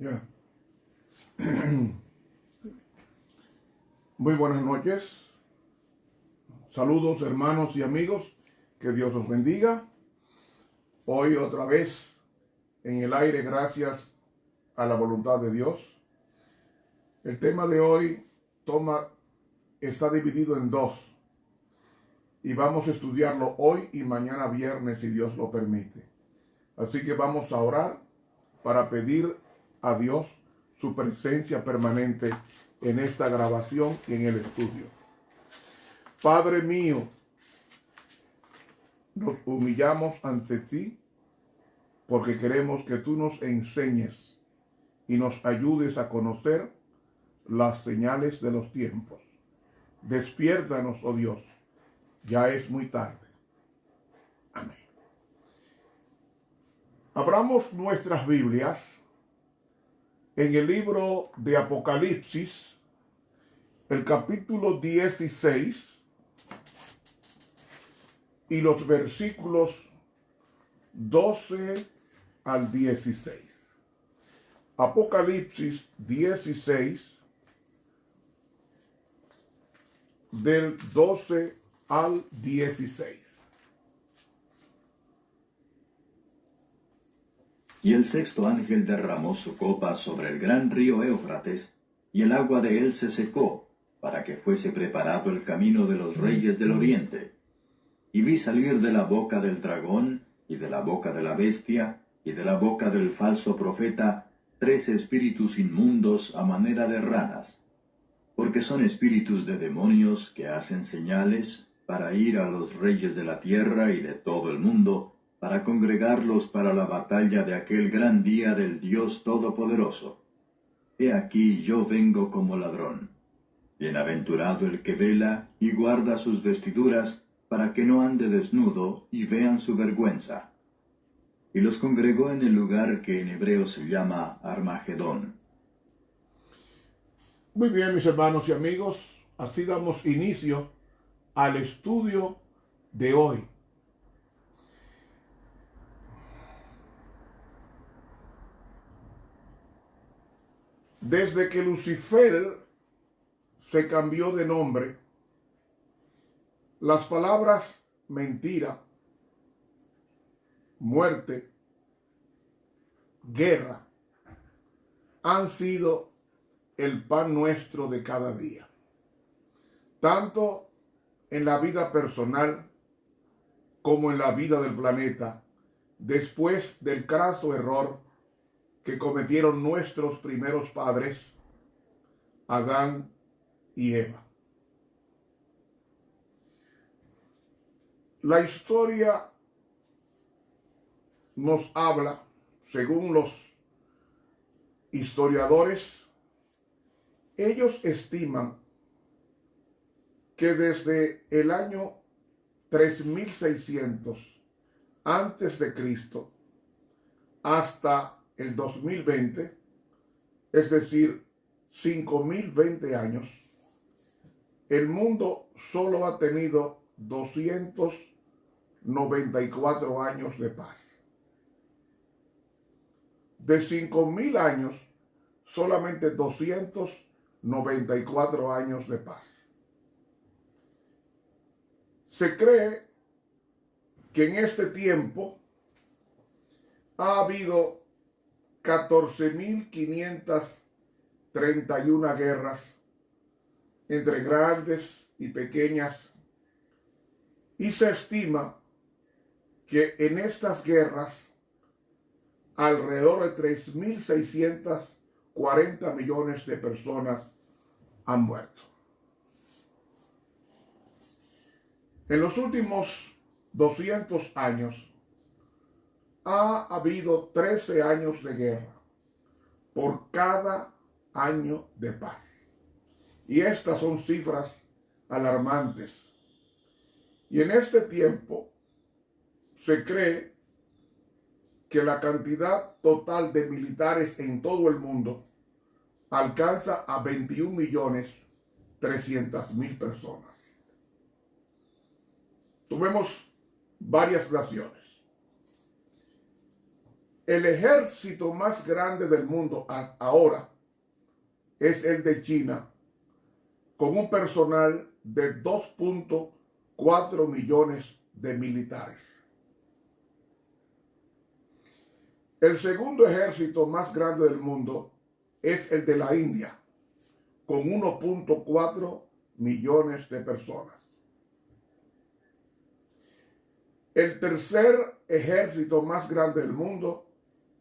Ya. Muy buenas noches. Saludos hermanos y amigos. Que Dios los bendiga. Hoy otra vez en el aire gracias a la voluntad de Dios. El tema de hoy está dividido en dos. Y vamos a estudiarlo hoy y mañana viernes si Dios lo permite. Así que vamos a orar para pedir a Dios su presencia permanente en esta grabación y en el estudio. Padre mío, nos humillamos ante ti porque queremos que tú nos enseñes y nos ayudes a conocer las señales de los tiempos. Despiértanos, oh Dios, ya es muy tarde. Amén. Abramos nuestras Biblias en el libro de Apocalipsis, el capítulo 16 y los versículos 12 al 16. Apocalipsis 16, del 12 al 16. Y el sexto ángel derramó su copa sobre el gran río Éufrates, y el agua de él se secó, para que fuese preparado el camino de los reyes del oriente. Y vi salir de la boca del dragón, y de la boca de la bestia, y de la boca del falso profeta, 3 espíritus inmundos a manera de ranas, porque son espíritus de demonios que hacen señales, para ir a los reyes de la tierra y de todo el mundo, para congregarlos para la batalla de aquel gran día del Dios Todopoderoso. He aquí yo vengo como ladrón. Bienaventurado el que vela y guarda sus vestiduras, para que no ande desnudo y vean su vergüenza. Y los congregó en el lugar que en hebreo se llama Armagedón. Muy bien, mis hermanos y amigos, así damos inicio al estudio de hoy. Desde que Lucifer se cambió de nombre, las palabras mentira, muerte, guerra han sido el pan nuestro de cada día, tanto en la vida personal como en la vida del planeta, después del craso error que cometieron nuestros primeros padres, Adán y Eva. La historia nos habla, según los historiadores, ellos estiman que desde el año 3600 antes de Cristo hasta el 2020, es decir, 5020 años, el mundo solo ha tenido 294 años de paz. De 5000 años, solamente 294 años de paz. Se cree que en este tiempo ha habido 14.531 guerras entre grandes y pequeñas, y se estima que en estas guerras alrededor de 3.640 millones de personas han muerto. En los últimos 200 años ha habido 13 años de guerra por cada año de paz. Y estas son cifras alarmantes. Y en este tiempo se cree que la cantidad total de militares en todo el mundo alcanza a 21.300.000 personas. Tomemos varias naciones. El ejército más grande del mundo ahora es el de China, con un personal de 2.4 millones de militares. El segundo ejército más grande del mundo es el de la India, con 1.4 millones de personas. El tercer ejército más grande del mundo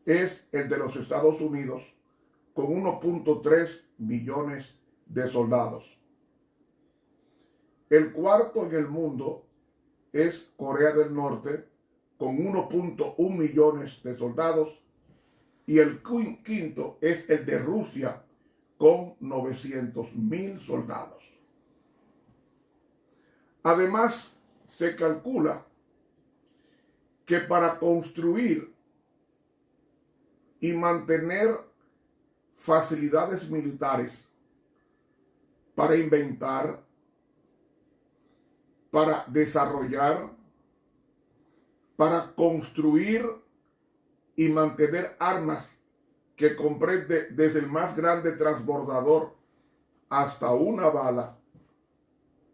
es el de los Estados Unidos, con 1.3 millones de soldados. El cuarto en el mundo es Corea del Norte, con 1.1 millones de soldados, y el quinto es el de Rusia, con 900.000 soldados. Además, se calcula que para construir y mantener facilidades militares, para inventar, para desarrollar, para construir y mantener armas que comprende desde el más grande transbordador hasta una bala,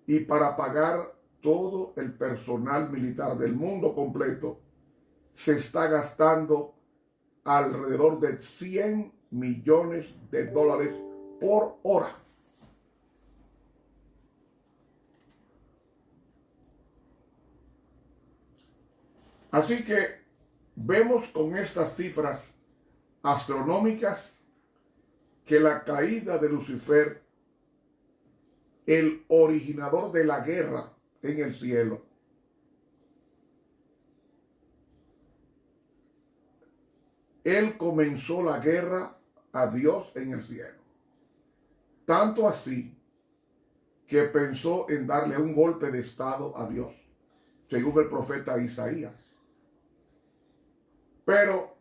y para pagar todo el personal militar del mundo completo, se está gastando alrededor de 100 millones de dólares por hora. Así que vemos con estas cifras astronómicas que la caída de Lucifer, el originador de la guerra en el cielo, él comenzó la guerra a Dios en el cielo. Tanto así que pensó en darle un golpe de estado a Dios, según el profeta Isaías. Pero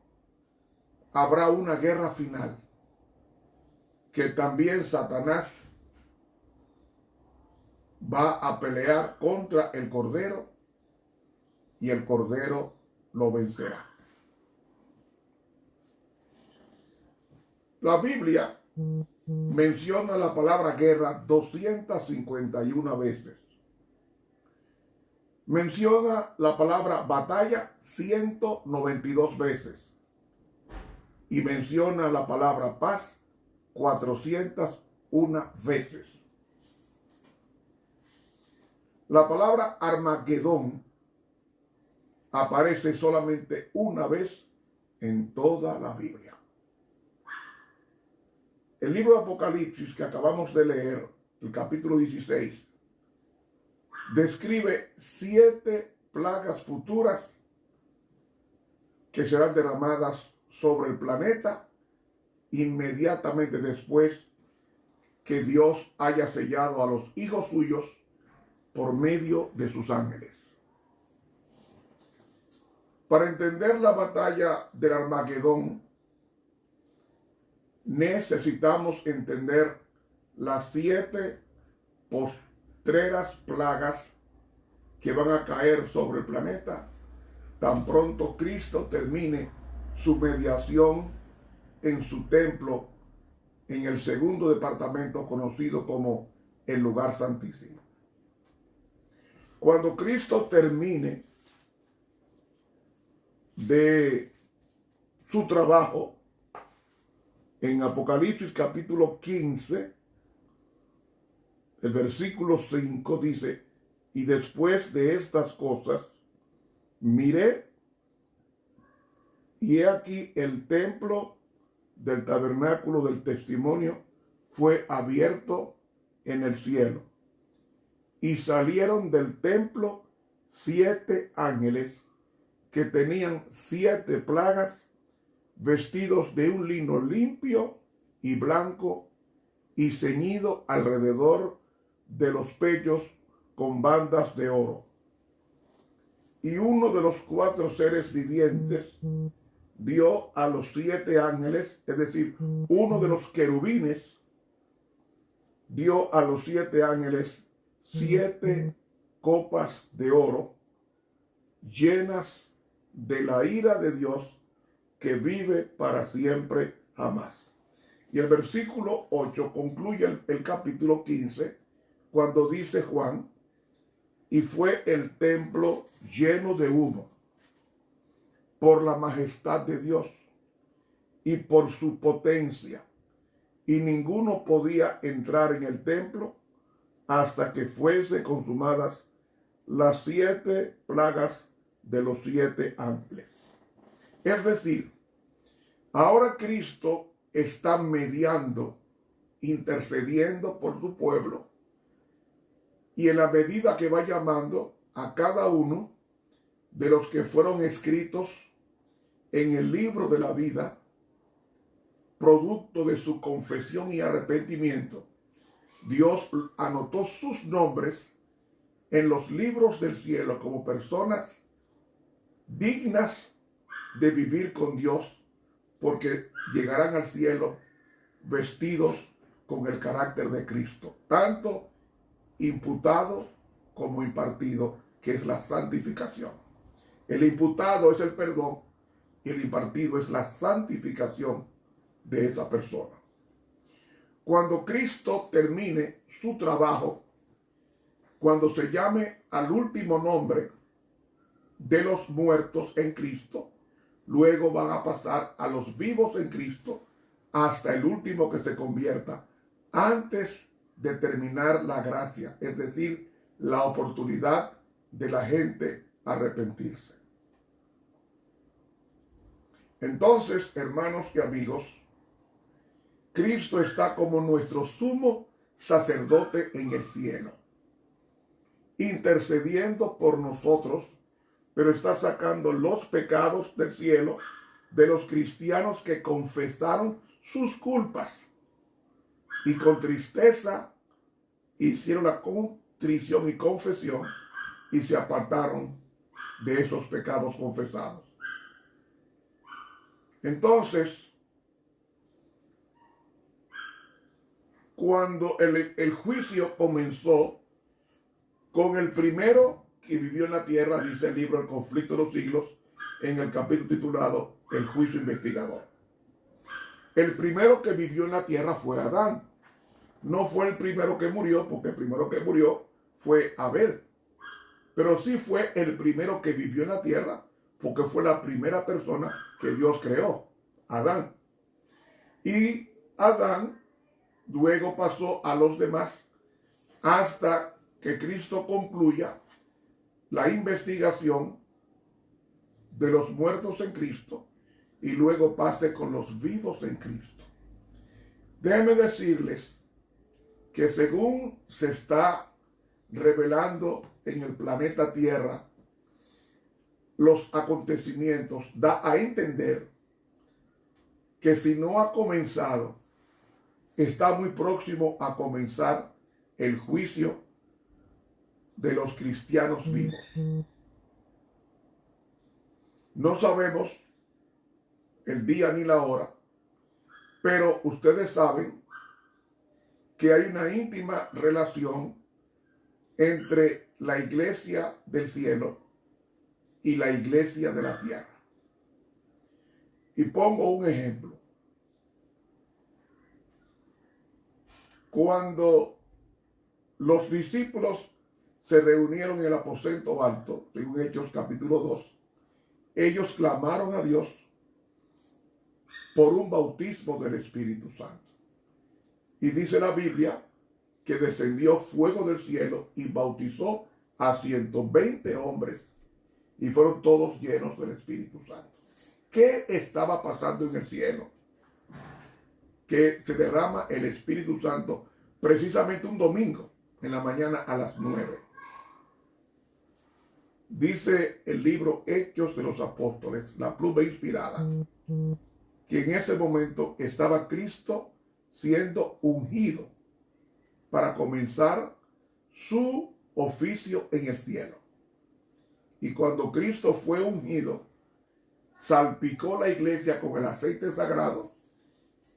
habrá una guerra final que también Satanás va a pelear contra el Cordero y el Cordero lo vencerá. La Biblia menciona la palabra guerra 251 veces. Menciona la palabra batalla 192 veces. Y menciona la palabra paz 401 veces. La palabra Armagedón aparece solamente una vez en toda la Biblia. El libro de Apocalipsis que acabamos de leer, el capítulo 16, describe 7 plagas futuras que serán derramadas sobre el planeta inmediatamente después que Dios haya sellado a los hijos suyos por medio de sus ángeles. Para entender la batalla del Armagedón, necesitamos entender las 7 postreras plagas que van a caer sobre el planeta tan pronto Cristo termine su mediación en su templo en el segundo departamento conocido como el lugar santísimo. Cuando Cristo termine de su trabajo, en Apocalipsis capítulo 15, el versículo 5 dice: y después de estas cosas miré, y he aquí el templo del tabernáculo del testimonio fue abierto en el cielo, y salieron del templo 7 ángeles que tenían 7 plagas, vestidos de un lino limpio y blanco, y ceñido alrededor de los pechos con bandas de oro. Y uno de los 4 seres vivientes dio a los 7 ángeles, es decir, uno de los querubines, dio a los 7 ángeles 7 copas de oro llenas de la ira de Dios, que vive para siempre jamás. Y el versículo 8 concluye el capítulo 15 cuando dice Juan, y fue el templo lleno de humo por la majestad de Dios y por su potencia, y ninguno podía entrar en el templo hasta que fuese consumadas las 7 plagas de los 7 ángeles. Es decir, ahora Cristo está mediando, intercediendo por su pueblo, y en la medida que va llamando a cada uno de los que fueron escritos en el libro de la vida, producto de su confesión y arrepentimiento, Dios anotó sus nombres en los libros del cielo como personas dignas de vivir con Dios, porque llegarán al cielo vestidos con el carácter de Cristo, tanto imputado como impartido, que es la santificación. El imputado es el perdón y el impartido es la santificación de esa persona. Cuando Cristo termine su trabajo, cuando se llame al último nombre de los muertos en Cristo, luego van a pasar a los vivos en Cristo hasta el último que se convierta antes de terminar la gracia, es decir, la oportunidad de la gente arrepentirse. Entonces, hermanos y amigos, Cristo está como nuestro sumo sacerdote en el cielo, intercediendo por nosotros, pero está sacando los pecados del cielo de los cristianos que confesaron sus culpas y con tristeza hicieron la contrición y confesión y se apartaron de esos pecados confesados. Entonces, cuando el juicio comenzó con el primero que vivió en la tierra, dice el libro El conflicto de los siglos, en el capítulo titulado El juicio investigador. El primero que vivió en la tierra fue Adán. No fue el primero que murió, porque el primero que murió fue Abel. Pero sí fue el primero que vivió en la tierra, porque fue la primera persona que Dios creó, Adán. Y Adán luego pasó a los demás hasta que Cristo concluya la investigación de los muertos en Cristo y luego pase con los vivos en Cristo. Déjenme decirles que según se está revelando en el planeta Tierra, los acontecimientos da a entender que si no ha comenzado, está muy próximo a comenzar el juicio de los cristianos vivos. No sabemos el día ni la hora, pero ustedes saben que hay una íntima relación entre la iglesia del cielo y la iglesia de la tierra. Y pongo un ejemplo. Cuando los discípulos se reunieron en el aposento alto, según Hechos capítulo 2, ellos clamaron a Dios por un bautismo del Espíritu Santo. Y dice la Biblia que descendió fuego del cielo y bautizó a 120 hombres y fueron todos llenos del Espíritu Santo. ¿Qué estaba pasando en el cielo? Que se derrama el Espíritu Santo precisamente un domingo en la mañana a las 9. Dice el libro Hechos de los Apóstoles, la pluma inspirada, que en ese momento estaba Cristo siendo ungido para comenzar su oficio en el cielo. Y cuando Cristo fue ungido, salpicó la iglesia con el aceite sagrado,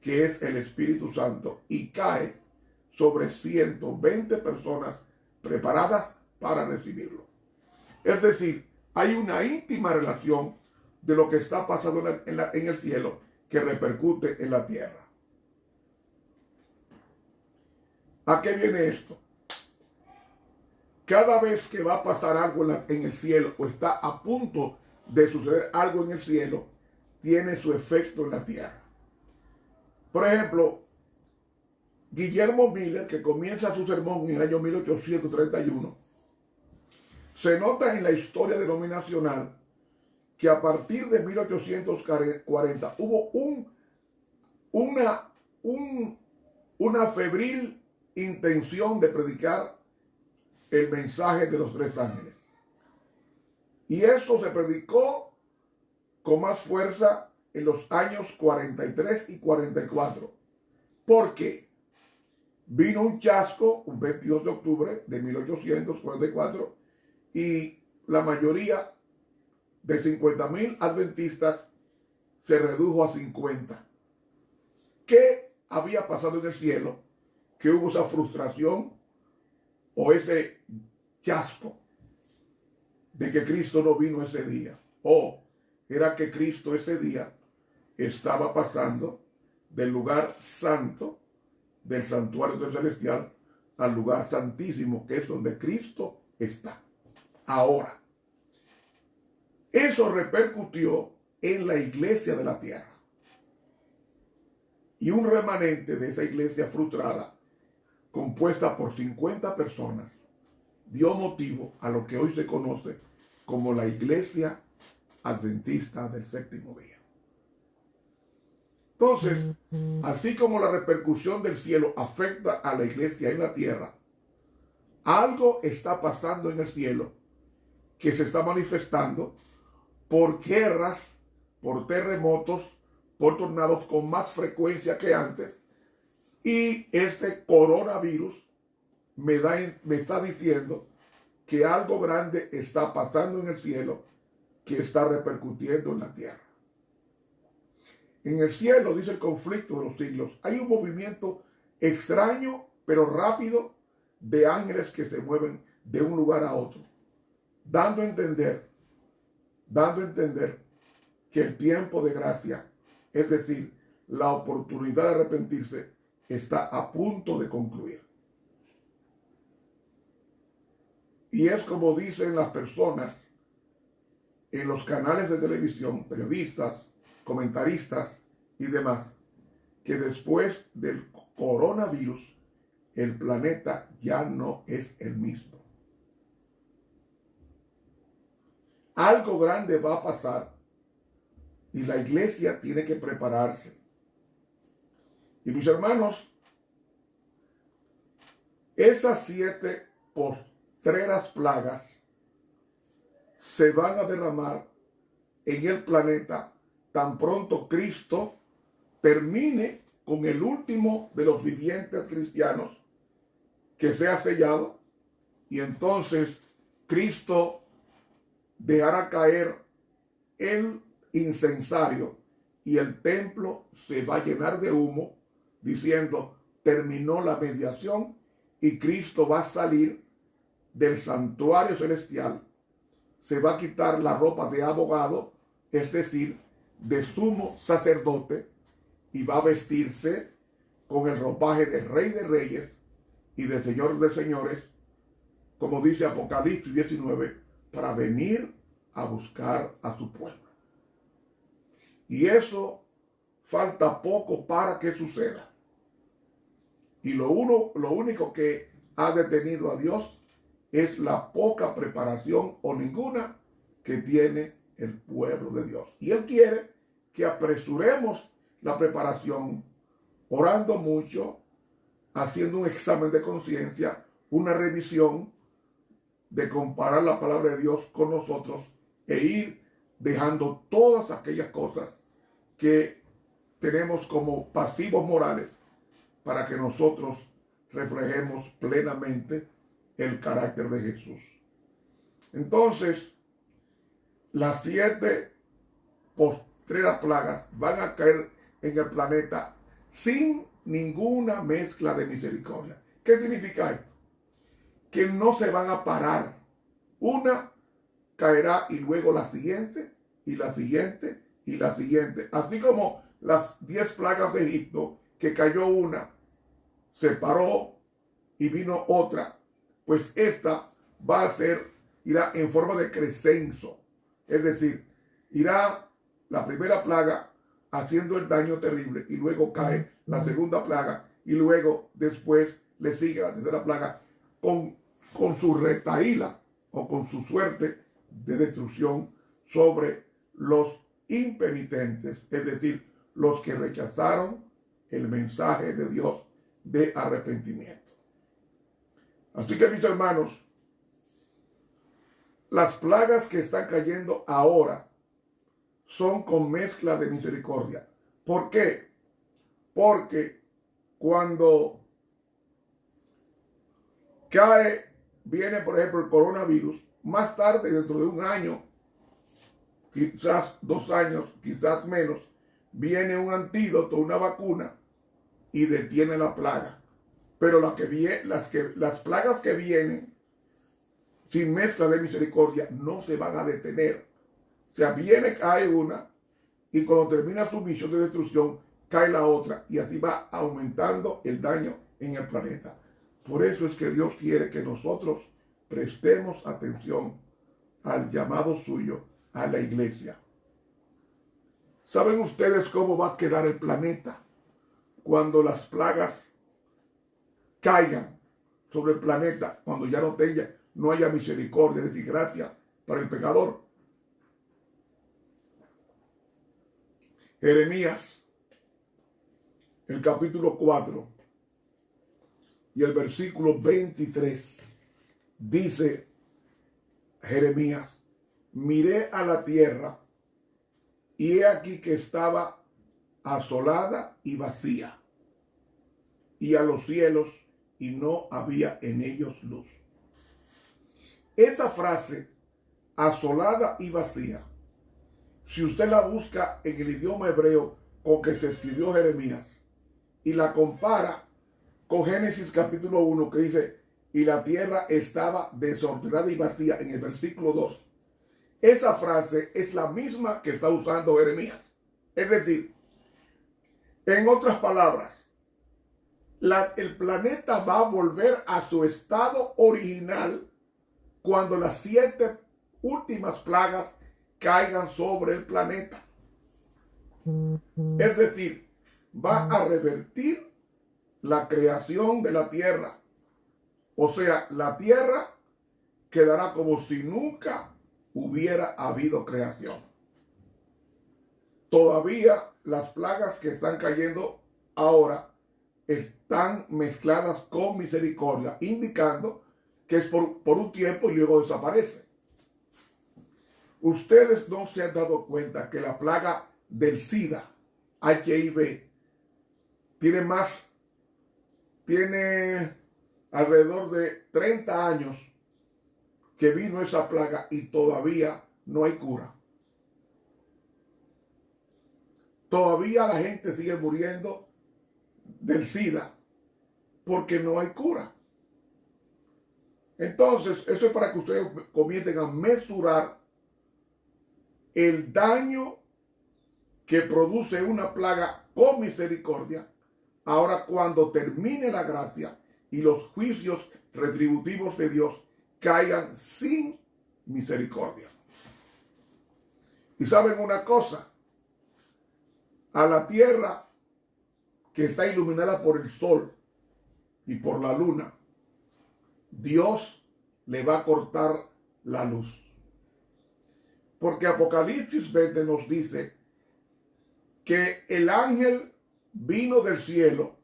que es el Espíritu Santo, y cae sobre 120 personas preparadas para recibirlo. Es decir, hay una íntima relación de lo que está pasando en el cielo que repercute en la tierra. ¿A qué viene esto? Cada vez que va a pasar algo en el cielo o está a punto de suceder algo en el cielo, tiene su efecto en la tierra. Por ejemplo, Guillermo Miller, que comienza su sermón en el año 1831, se nota en la historia denominacional que a partir de 1840 hubo una febril intención de predicar el mensaje de los tres ángeles. Y eso se predicó con más fuerza en los años 43 y 44. ¿Por qué? Vino un chasco, un 22 de octubre de 1844, y la mayoría de 50,000 adventistas se redujo a 50. ¿Qué había pasado en el cielo? Que hubo esa frustración o ese chasco de que Cristo no vino ese día. O era que Cristo ese día estaba pasando del lugar santo, del santuario celestial, al lugar santísimo, que es donde Cristo está. Ahora, eso repercutió en la iglesia de la tierra. Y un remanente de esa iglesia frustrada, compuesta por 50 personas, dio motivo a lo que hoy se conoce como la Iglesia Adventista del Séptimo Día. Entonces, así como la repercusión del cielo afecta a la iglesia en la tierra, algo está pasando en el cielo que se está manifestando por guerras, por terremotos, por tornados con más frecuencia que antes. Y este coronavirus me está diciendo que algo grande está pasando en el cielo que está repercutiendo en la tierra. En el cielo, dice el conflicto de los siglos, hay un movimiento extraño pero rápido de ángeles que se mueven de un lugar a otro, dando a entender que el tiempo de gracia, es decir, la oportunidad de arrepentirse, está a punto de concluir. Y es como dicen las personas en los canales de televisión, periodistas, comentaristas y demás, que después del coronavirus el planeta ya no es el mismo. Algo grande va a pasar y la iglesia tiene que prepararse. Y mis hermanos, esas 7 postreras plagas se van a derramar en el planeta tan pronto Cristo termine con el último de los vivientes cristianos que sea sellado, y entonces Cristo dejará caer el incensario y el templo se va a llenar de humo, diciendo: terminó la mediación, y Cristo va a salir del santuario celestial, se va a quitar la ropa de abogado, es decir, de sumo sacerdote, y va a vestirse con el ropaje de Rey de Reyes y de Señor de Señores, como dice Apocalipsis 19, para venir a buscar a su pueblo. Y eso falta poco para que suceda. Y lo único que ha detenido a Dios es la poca preparación o ninguna que tiene el pueblo de Dios. Y Él quiere que apresuremos la preparación, orando mucho, haciendo un examen de conciencia, una revisión de comparar la palabra de Dios con nosotros e ir dejando todas aquellas cosas que tenemos como pasivos morales para que nosotros reflejemos plenamente el carácter de Jesús. Entonces, las 7 postreras plagas van a caer en el planeta sin ninguna mezcla de misericordia. ¿Qué significa esto? Que no se van a parar. Una caerá y luego la siguiente y la siguiente y la siguiente. Así como las 10 plagas de Egipto, que cayó una, se paró y vino otra, pues esta va a ser, irá en forma de crescenso. Es decir, irá la primera plaga haciendo el daño terrible y luego cae la segunda plaga y luego después le sigue la tercera plaga con su retahíla o con su suerte de destrucción sobre los impenitentes, es decir, los que rechazaron el mensaje de Dios de arrepentimiento. Así que, mis hermanos, las plagas que están cayendo ahora son con mezcla de misericordia. ¿Por qué? Porque cuando viene, por ejemplo, el coronavirus, más tarde, dentro de un año, quizás 2 años, quizás menos, viene un antídoto, una vacuna, y detiene la plaga. Pero las plagas que vienen sin mezcla de misericordia no se van a detener. O sea, cae una, y cuando termina su misión de destrucción, cae la otra, y así va aumentando el daño en el planeta. Por eso es que Dios quiere que nosotros prestemos atención al llamado suyo a la iglesia. ¿Saben ustedes cómo va a quedar el planeta cuando las plagas caigan sobre el planeta? Cuando ya no haya misericordia, es decir, gracia para el pecador. Jeremías, el capítulo 4 y el versículo 23, dice Jeremías: miré a la tierra y he aquí que estaba asolada y vacía, y a los cielos, y no había en ellos luz. Esa frase, asolada y vacía, si usted la busca en el idioma hebreo con que se escribió Jeremías y la compara con Génesis capítulo 1, que dice, y la tierra estaba desordenada y vacía, en el versículo 2, esa frase es la misma que está usando Jeremías. Es decir, en otras palabras, el planeta va a volver a su estado original cuando las 7 últimas plagas caigan sobre el planeta. Es decir, va a revertir la creación de la tierra. O sea, la tierra quedará como si nunca hubiera habido creación. Todavía las plagas que están cayendo ahora están mezcladas con misericordia, indicando que es por un tiempo y luego desaparece. Ustedes no se han dado cuenta que la plaga del SIDA, HIV, tiene alrededor de 30 años que vino esa plaga y todavía no hay cura. Todavía la gente sigue muriendo del SIDA porque no hay cura. Entonces, eso es para que ustedes comiencen a mesurar el daño que produce una plaga con misericordia. Ahora, cuando termine la gracia y los juicios retributivos de Dios caigan sin misericordia. Y saben una cosa, a la tierra que está iluminada por el sol y por la luna, Dios le va a cortar la luz. Porque Apocalipsis 20 nos dice que el ángel vino del cielo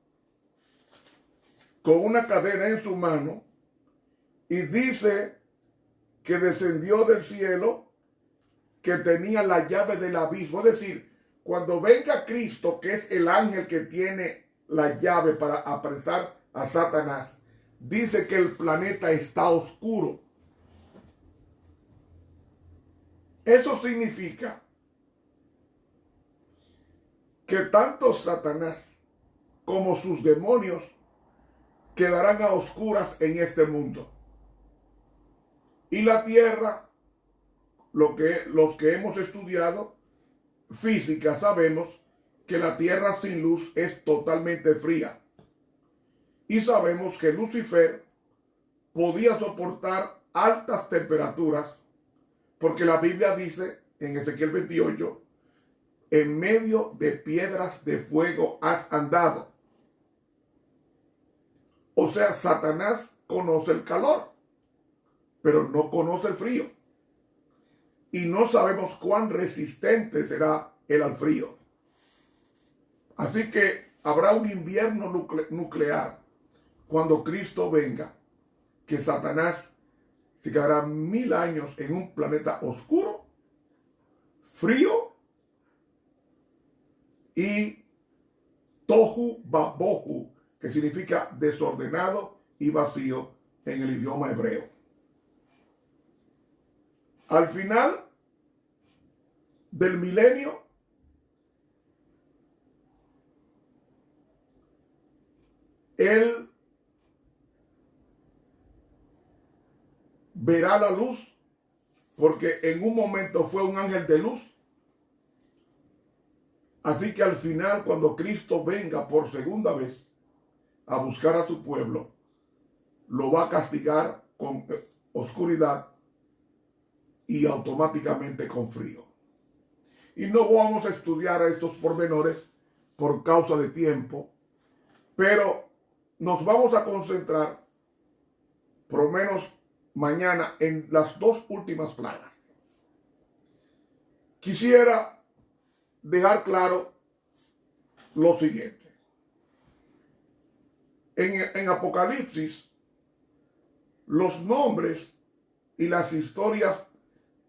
con una cadena en su mano y dice que descendió del cielo, que tenía la llave del abismo. Es decir, cuando venga Cristo, que es el ángel que tiene la llave para apresar a Satanás, dice que el planeta está oscuro. Eso significa que tanto Satanás como sus demonios quedarán a oscuras en este mundo. Y la tierra, los que hemos estudiado física sabemos que la Tierra sin luz es totalmente fría. Y sabemos que Lucifer podía soportar altas temperaturas, porque la Biblia dice en Ezequiel 28, en medio de piedras de fuego has andado. O sea, Satanás conoce el calor, pero no conoce el frío. Y no sabemos cuán resistente será él al frío. Así que habrá un invierno nuclear cuando Cristo venga, que Satanás se quedará 1000 años en un planeta oscuro, frío y tohu babohu, que significa desordenado y vacío en el idioma hebreo. Al final del milenio, él verá la luz, porque en un momento fue un ángel de luz. Así que al final, cuando Cristo venga por segunda vez a buscar a su pueblo, lo va a castigar con oscuridad y automáticamente con frío. Y no vamos a estudiar a estos pormenores por causa de tiempo, pero nos vamos a concentrar, por lo menos mañana, en las dos últimas plagas. Quisiera dejar claro lo siguiente. En Apocalipsis, los nombres y las historias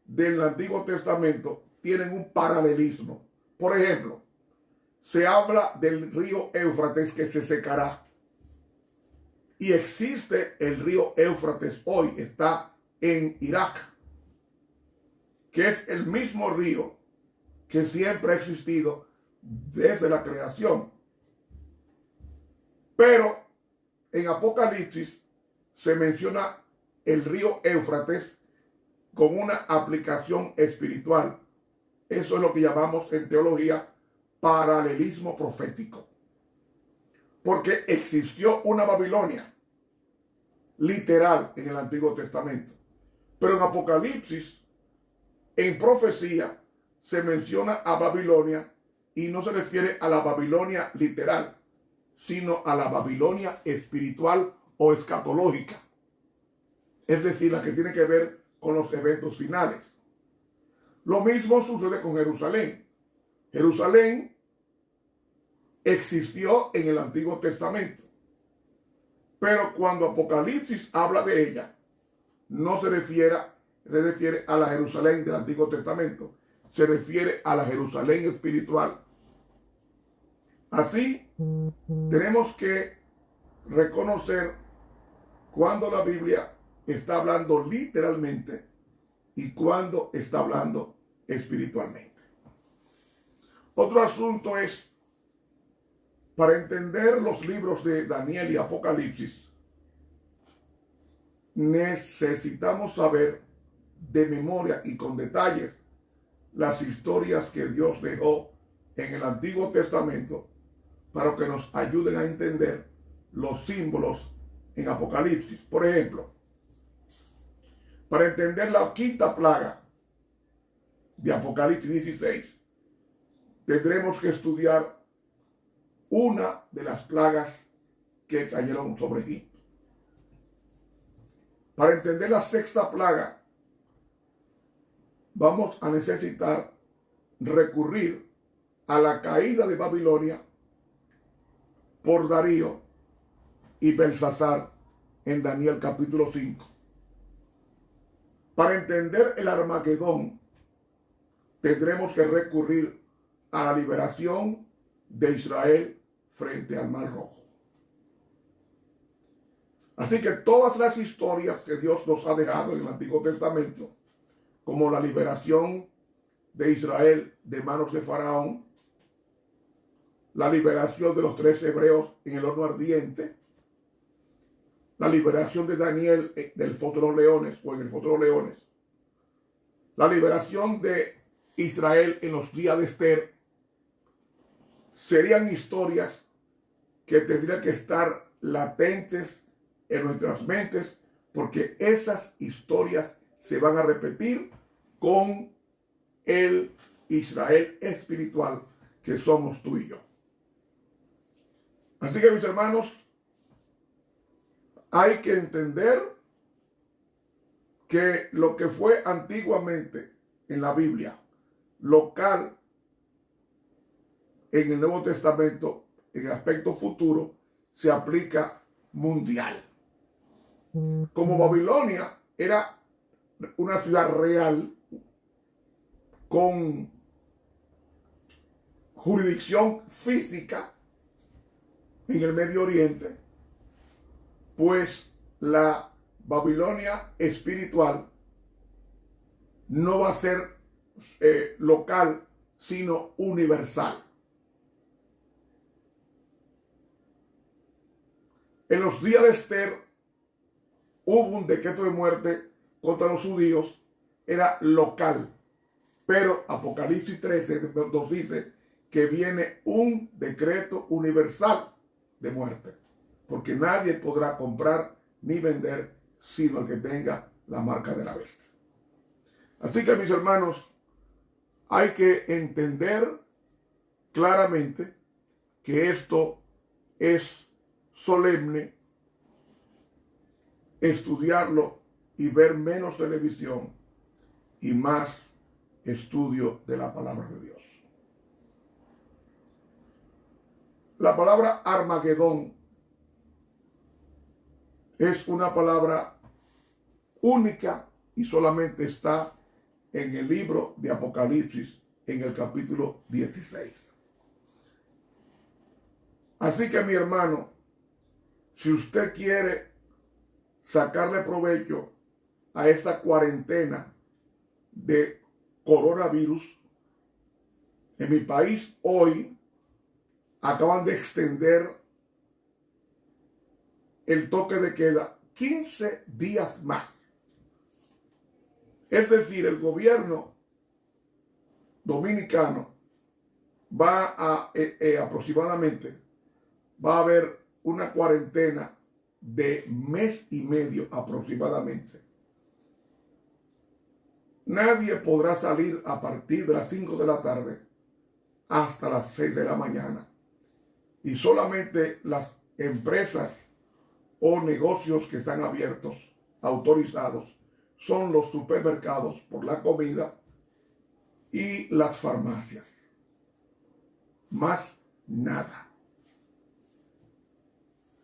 del Antiguo Testamento tienen un paralelismo. Por ejemplo, se habla del río Éufrates que se secará. Y existe el río Éufrates hoy, está en Irak, que es el mismo río que siempre ha existido desde la creación. Pero en Apocalipsis se menciona el río Éufrates con una aplicación espiritual. Eso es lo que llamamos en teología paralelismo profético. Porque existió una Babilonia literal en el Antiguo Testamento. Pero en Apocalipsis, en profecía, se menciona a Babilonia y no se refiere a la Babilonia literal, sino a la Babilonia espiritual o escatológica. Es decir, la que tiene que ver con los eventos finales. Lo mismo sucede con Jerusalén. Jerusalén existió en el Antiguo Testamento, pero cuando Apocalipsis habla de ella, no se refiere a la Jerusalén del Antiguo Testamento, se refiere a la Jerusalén espiritual. Así, tenemos que reconocer cuando la Biblia está hablando literalmente y cuando está hablando espiritualmente. Otro asunto es, para entender los libros de Daniel y Apocalipsis, necesitamos saber de memoria y con detalles las historias que Dios dejó en el Antiguo Testamento para que nos ayuden a entender los símbolos en Apocalipsis. Por ejemplo, para entender la quinta plaga de Apocalipsis 16, tendremos que estudiar una de las plagas que cayeron sobre Egipto. Para entender la sexta plaga, vamos a necesitar recurrir a la caída de Babilonia por Darío y Belsasar en Daniel capítulo 5. Para entender el Armagedón, tendremos que recurrir a la liberación de Israel frente al Mar Rojo. Así que todas las historias que Dios nos ha dejado en el Antiguo Testamento, como la liberación de Israel de manos de Faraón, la liberación de los 3 hebreos en el horno ardiente, la liberación de Daniel del foso de los leones o en el foso de los leones, la liberación de Israel en los días de Esther serían historias que tendrían que estar latentes en nuestras mentes, porque esas historias se van a repetir con el Israel espiritual que somos tú y yo. Así que, mis hermanos, hay que entender que lo que fue antiguamente en la Biblia local, en el Nuevo Testamento, en el aspecto futuro, se aplica mundial. Como Babilonia era una ciudad real con jurisdicción física en el Medio Oriente, pues la Babilonia espiritual no va a ser local, sino universal. En los días de Esther hubo un decreto de muerte contra los judíos, era local, pero Apocalipsis 13 nos dice que viene un decreto universal de muerte, porque nadie podrá comprar ni vender sino el que tenga la marca de la bestia. Así que, mis hermanos, hay que entender claramente que esto es solemne, estudiarlo y ver menos televisión y más estudio de la palabra de Dios. La palabra Armagedón es una palabra única y solamente está en el libro de Apocalipsis, en el capítulo 16. Así que, mi hermano, si usted quiere sacarle provecho a esta cuarentena de coronavirus, en mi país hoy acaban de extender el toque de queda 15 días más. Es decir, el gobierno dominicano va a aproximadamente va a haber una cuarentena de mes y medio aproximadamente. Nadie podrá salir a partir de las 5 de la tarde hasta las 6 de la mañana. Y solamente las empresas o negocios que están abiertos, autorizados, son los supermercados por la comida y las farmacias. Más nada.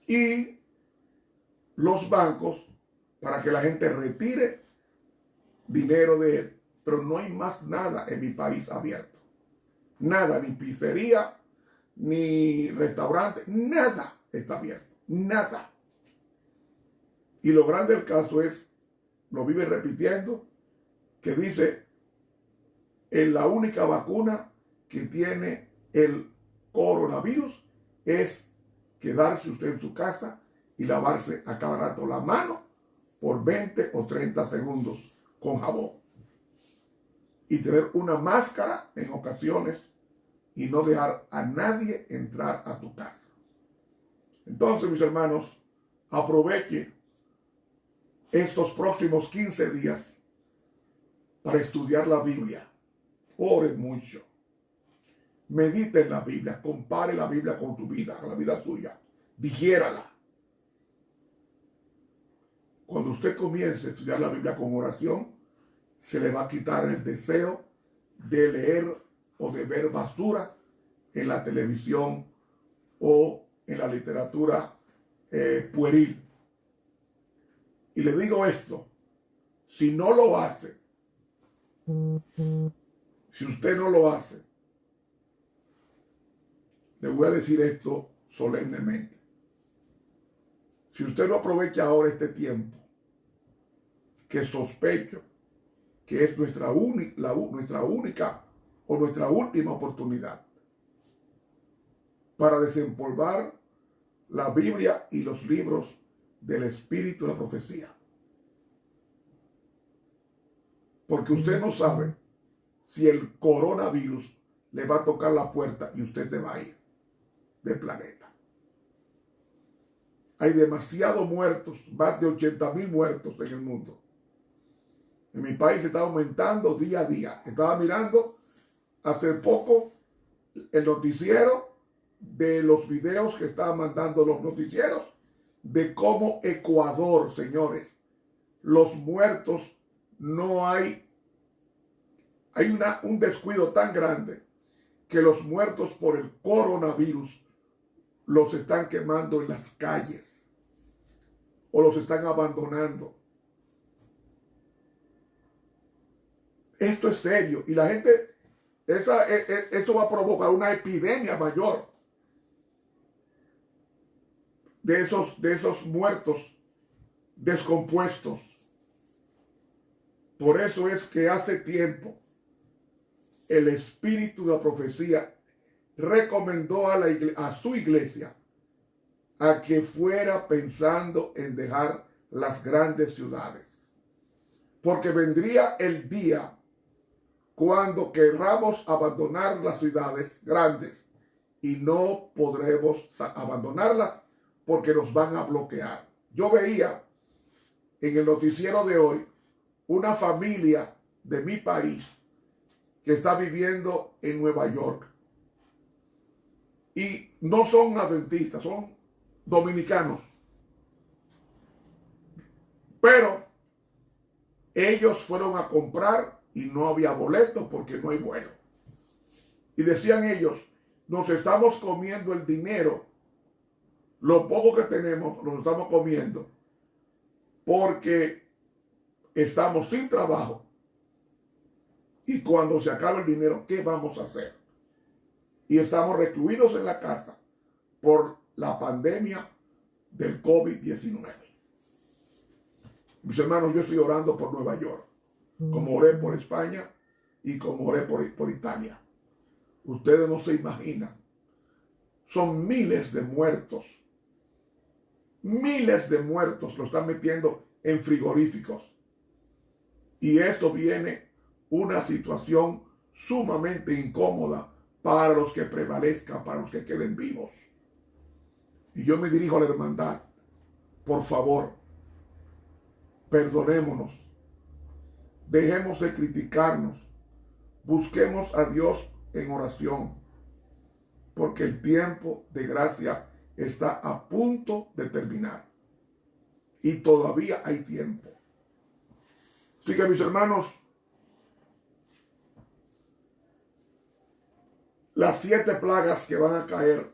Y los bancos para que la gente retire dinero de él. Pero no hay más nada en mi país abierto. Nada, ni pizzería, ni restaurante, nada está abierto. Nada. Y lo grande del caso es, lo vive repitiendo, que dice, en la única vacuna que tiene el coronavirus es quedarse usted en su casa y lavarse a cada rato la mano por 20 o 30 segundos con jabón. Y tener una máscara en ocasiones y no dejar a nadie entrar a tu casa. Entonces, mis hermanos, aproveche estos próximos 15 días para estudiar la Biblia. Ore mucho. Medite en la Biblia. Compare la Biblia con tu vida, con la vida suya. Digiérala. Cuando usted comience a estudiar la Biblia con oración, se le va a quitar el deseo de leer o de ver basura en la televisión o en la literatura pueril. Y le digo esto, si no lo hace, si usted no lo hace, le voy a decir esto solemnemente. Si usted no aprovecha ahora este tiempo, que sospecho que es nuestra única o nuestra última oportunidad para desempolvar la Biblia y los libros del Espíritu de la profecía. porque usted no sabe si el coronavirus le va a tocar la puerta y usted se va a ir del planeta. Hay demasiados muertos, más de 80,000 muertos en el mundo. En mi país está aumentando día a día. Estaba mirando hace poco el noticiero de los videos que estaban mandando los noticieros de cómo Ecuador, señores, los muertos no hay un descuido tan grande que los muertos por el coronavirus los están quemando en las calles o los están abandonando. Esto es serio y la gente, eso va a provocar una epidemia mayor de esos muertos descompuestos. Por eso es que hace tiempo el espíritu de la profecía recomendó a su iglesia a que fuera pensando en dejar las grandes ciudades. Porque vendría el día cuando querramos abandonar las ciudades grandes y no podremos abandonarlas porque nos van a bloquear. Yo veía en el noticiero de hoy una familia de mi país que está viviendo en Nueva York. Y no son adventistas, son dominicanos. Pero ellos fueron a comprar y no había boletos porque no hay vuelo. Y decían ellos, nos estamos comiendo el dinero, lo poco que tenemos, lo estamos comiendo porque estamos sin trabajo. Y cuando se acabe el dinero, ¿qué vamos a hacer? Y estamos recluidos en la casa por la pandemia del COVID-19. Mis hermanos, yo estoy orando por Nueva York, como oré por España y como oré por Italia. Ustedes no se imaginan. Son miles de muertos. Miles de muertos lo están metiendo en frigoríficos. Y esto viene una situación sumamente incómoda para los que prevalezcan, para los que queden vivos. Y yo me dirijo a la hermandad. Por favor, perdonémonos. Dejemos de criticarnos. Busquemos a Dios en oración. Porque el tiempo de gracia está a punto de terminar. Y todavía hay tiempo. Así que mis hermanos, las 7 plagas que van a caer,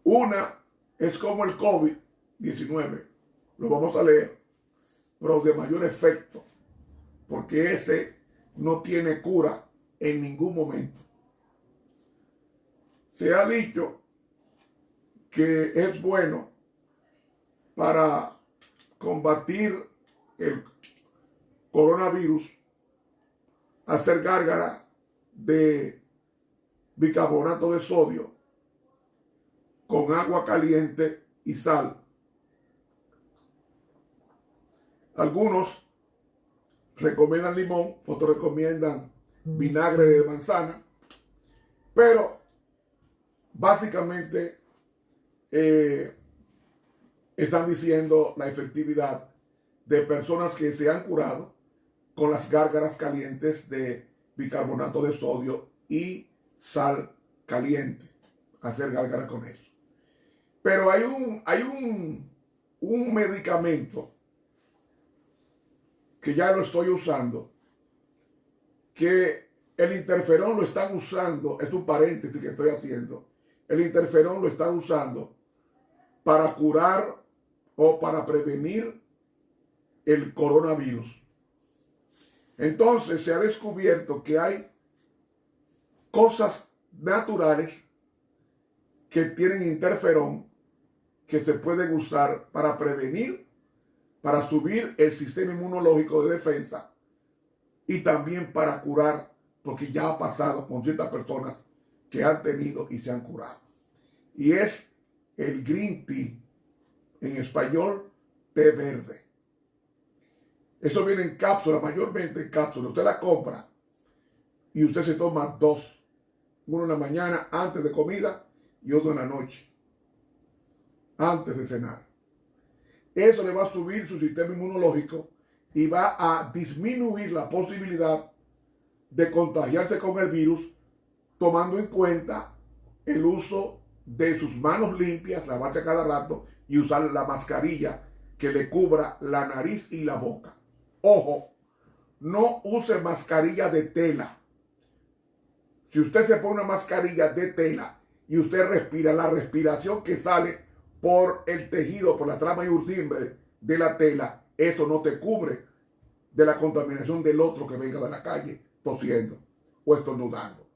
una es como el COVID-19, lo vamos a leer, pero de mayor efecto, porque ese no tiene cura en ningún momento. Se ha dicho que es bueno para combatir el coronavirus hacer gárgara de bicarbonato de sodio con agua caliente y sal. Algunos recomiendan limón, otros recomiendan vinagre de manzana, pero básicamente están diciendo la efectividad de personas que se han curado con las gárgaras calientes de bicarbonato de sodio y sal caliente. Hacer gárgaras con eso. Pero hay un medicamento que ya lo estoy usando, que el interferón lo están usando, es un paréntesis que estoy haciendo, el interferón lo están usando para curar o para prevenir el coronavirus. Entonces se ha descubierto que hay cosas naturales que tienen interferón que se pueden usar para prevenir, para subir el sistema inmunológico de defensa y también para curar, porque ya ha pasado con ciertas personas que han tenido y se han curado. Y es el green tea, en español, té verde. Eso viene en cápsula, mayormente en cápsula. Usted la compra y usted se toma dos. Uno en la mañana antes de comida y otro en la noche antes de cenar. Eso le va a subir su sistema inmunológico y va a disminuir la posibilidad de contagiarse con el virus, tomando en cuenta el uso de sus manos limpias, lavarse cada rato y usar la mascarilla que le cubra la nariz y la boca. Ojo, no use mascarilla de tela. Si usted se pone una mascarilla de tela y usted respira, la respiración que sale por el tejido, por la trama y urdimbre de la tela, eso no te cubre de la contaminación del otro que venga de la calle tosiendo o estornudando.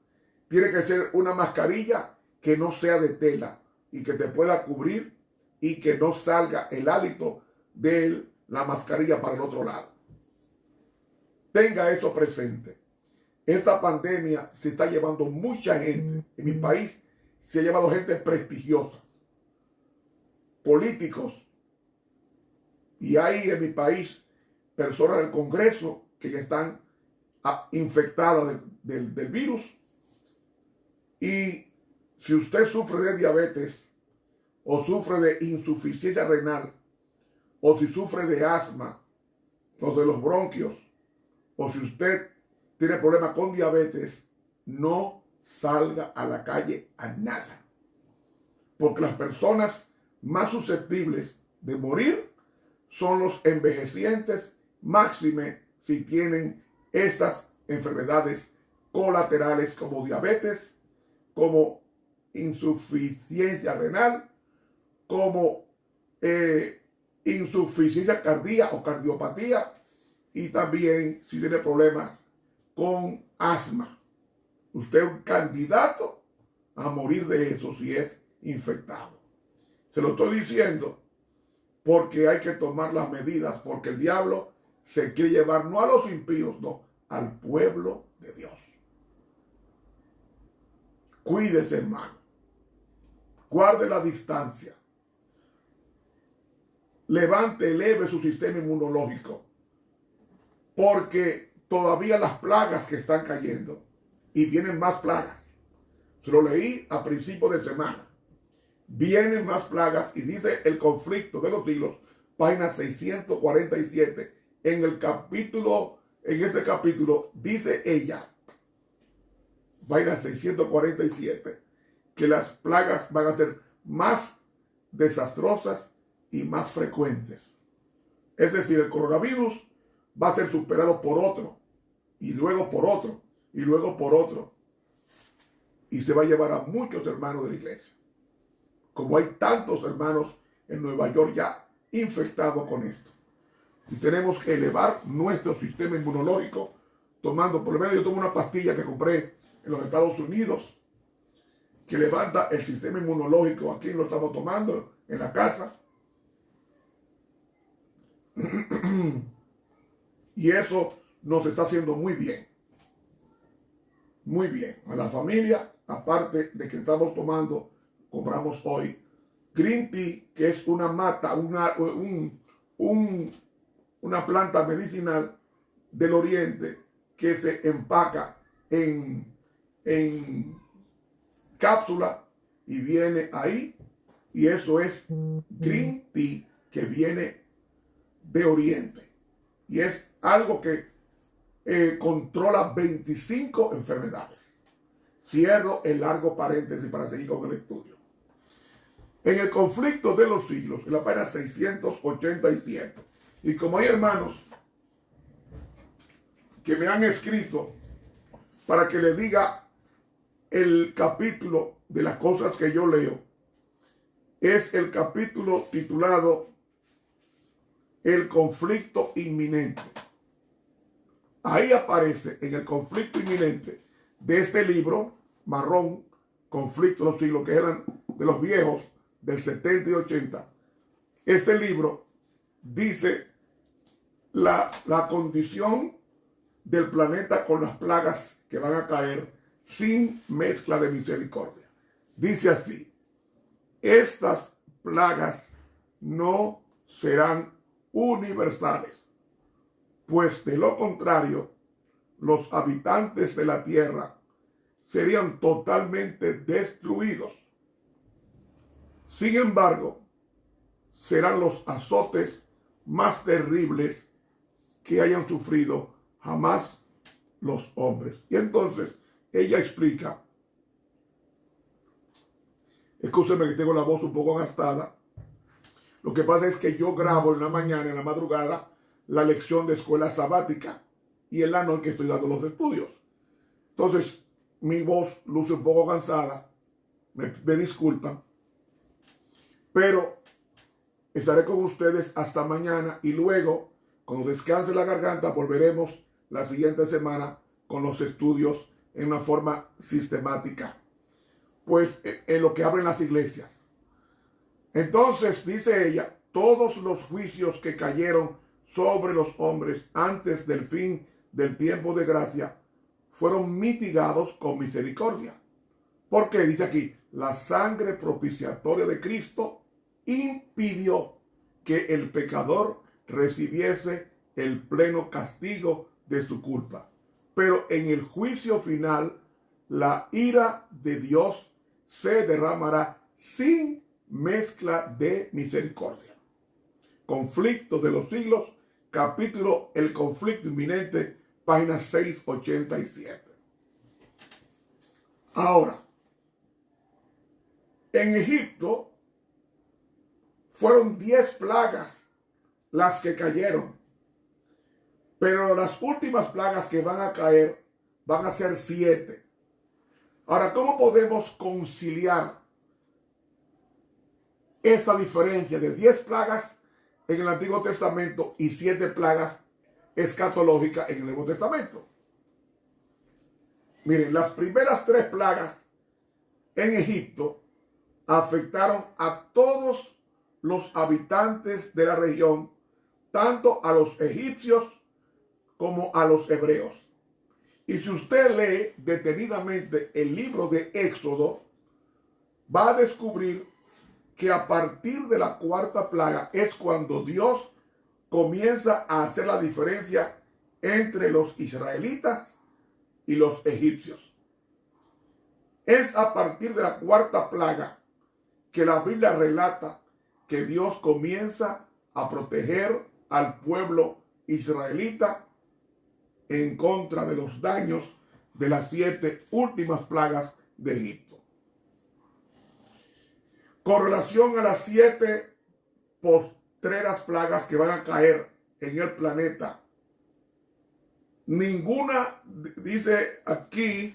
Tiene que ser una mascarilla que no sea de tela y que te pueda cubrir y que no salga el hálito de la mascarilla para el otro lado. Tenga eso presente. Esta pandemia se está llevando mucha gente. En mi país se ha llevado gente prestigiosa, políticos, y hay en mi país personas del Congreso que ya están infectadas del virus. Y si usted sufre de diabetes o sufre de insuficiencia renal o si sufre de asma o de los bronquios o si usted tiene problemas con diabetes, no salga a la calle a nada. Porque las personas más susceptibles de morir son los envejecientes, máxime si tienen esas enfermedades colaterales como diabetes, como insuficiencia renal, como insuficiencia cardíaca o cardiopatía, y también si tiene problemas con asma. Usted es un candidato a morir de eso si es infectado. Se lo estoy diciendo porque hay que tomar las medidas, porque el diablo se quiere llevar no a los impíos, no, al pueblo de Dios. Cuídese, hermano. Guarde la distancia. Eleve su sistema inmunológico, porque todavía las plagas que están cayendo, y vienen más plagas. Se lo leí a principios de semana. Vienen más plagas y dice el conflicto de los siglos, página 647, en ese capítulo dice ella, página 647, que las plagas van a ser más desastrosas y más frecuentes. Es decir, el coronavirus va a ser superado por otro, y luego por otro, y luego por otro. Y se va a llevar a muchos hermanos de la iglesia. Como hay tantos hermanos en Nueva York ya infectados con esto. Y tenemos que elevar nuestro sistema inmunológico tomando, por lo menos yo tomo una pastilla que compré en los Estados Unidos, que levanta el sistema inmunológico. Aquí lo estamos tomando en la casa. Y eso nos está haciendo muy bien. Muy bien. A la familia, aparte de que estamos tomando, compramos hoy Green Tea, que es una mata, una planta medicinal del oriente que se empaca en cápsula y viene ahí. Y eso es Green Tea que viene de oriente. Y es algo que controla 25 enfermedades. Cierro el largo paréntesis para seguir con el estudio. En el conflicto de los siglos, en la página 687, y como hay hermanos que me han escrito para que les diga el capítulo de las cosas que yo leo, es el capítulo titulado El conflicto inminente. Ahí aparece en el conflicto inminente de este libro marrón, Conflicto de los siglos, que eran de los viejos del 70 y 80. Este libro dice la condición del planeta con las plagas que van a caer sin mezcla de misericordia. Dice así: estas plagas no serán universales. pues de lo contrario, los habitantes de la tierra serían totalmente destruidos. Sin embargo, serán los azotes más terribles que hayan sufrido jamás los hombres. Y entonces ella explica, escúcheme que tengo la voz un poco gastada, lo que pasa es que yo grabo en la mañana, en la madrugada, la lección de escuela sabática y en la noche estoy dando los estudios. Entonces, mi voz luce un poco cansada, me disculpan, pero estaré con ustedes hasta mañana y luego, cuando descanse la garganta, volveremos la siguiente semana con los estudios en una forma sistemática, pues en lo que abren las iglesias. Entonces, dice ella, todos los juicios que cayeron sobre los hombres antes del fin del tiempo de gracia fueron mitigados con misericordia. Porque dice aquí, la sangre propiciatoria de Cristo impidió que el pecador recibiese el pleno castigo de su culpa. Pero en el juicio final, la ira de Dios se derramará sin mezcla de misericordia. Conflicto de los siglos, capítulo El conflicto inminente, página 687. Ahora, en Egipto fueron 10 plagas las que cayeron, pero las últimas plagas que van a caer van a ser 7. Ahora, ¿cómo podemos conciliar esta diferencia de 10 plagas en el Antiguo Testamento y 7 plagas escatológicas en el Nuevo Testamento? Miren, las primeras 3 plagas en Egipto afectaron a todos los habitantes de la región, tanto a los egipcios como a los hebreos. Y si usted lee detenidamente el libro de Éxodo, va a descubrir que a partir de la 4ª plaga es cuando Dios comienza a hacer la diferencia entre los israelitas y los egipcios. Es a partir de la 4ª plaga que la Biblia relata que Dios comienza a proteger al pueblo israelita en contra de los daños de las 7 últimas plagas de Egipto. Con relación a las 7 postreras plagas que van a caer en el planeta, ninguna, dice aquí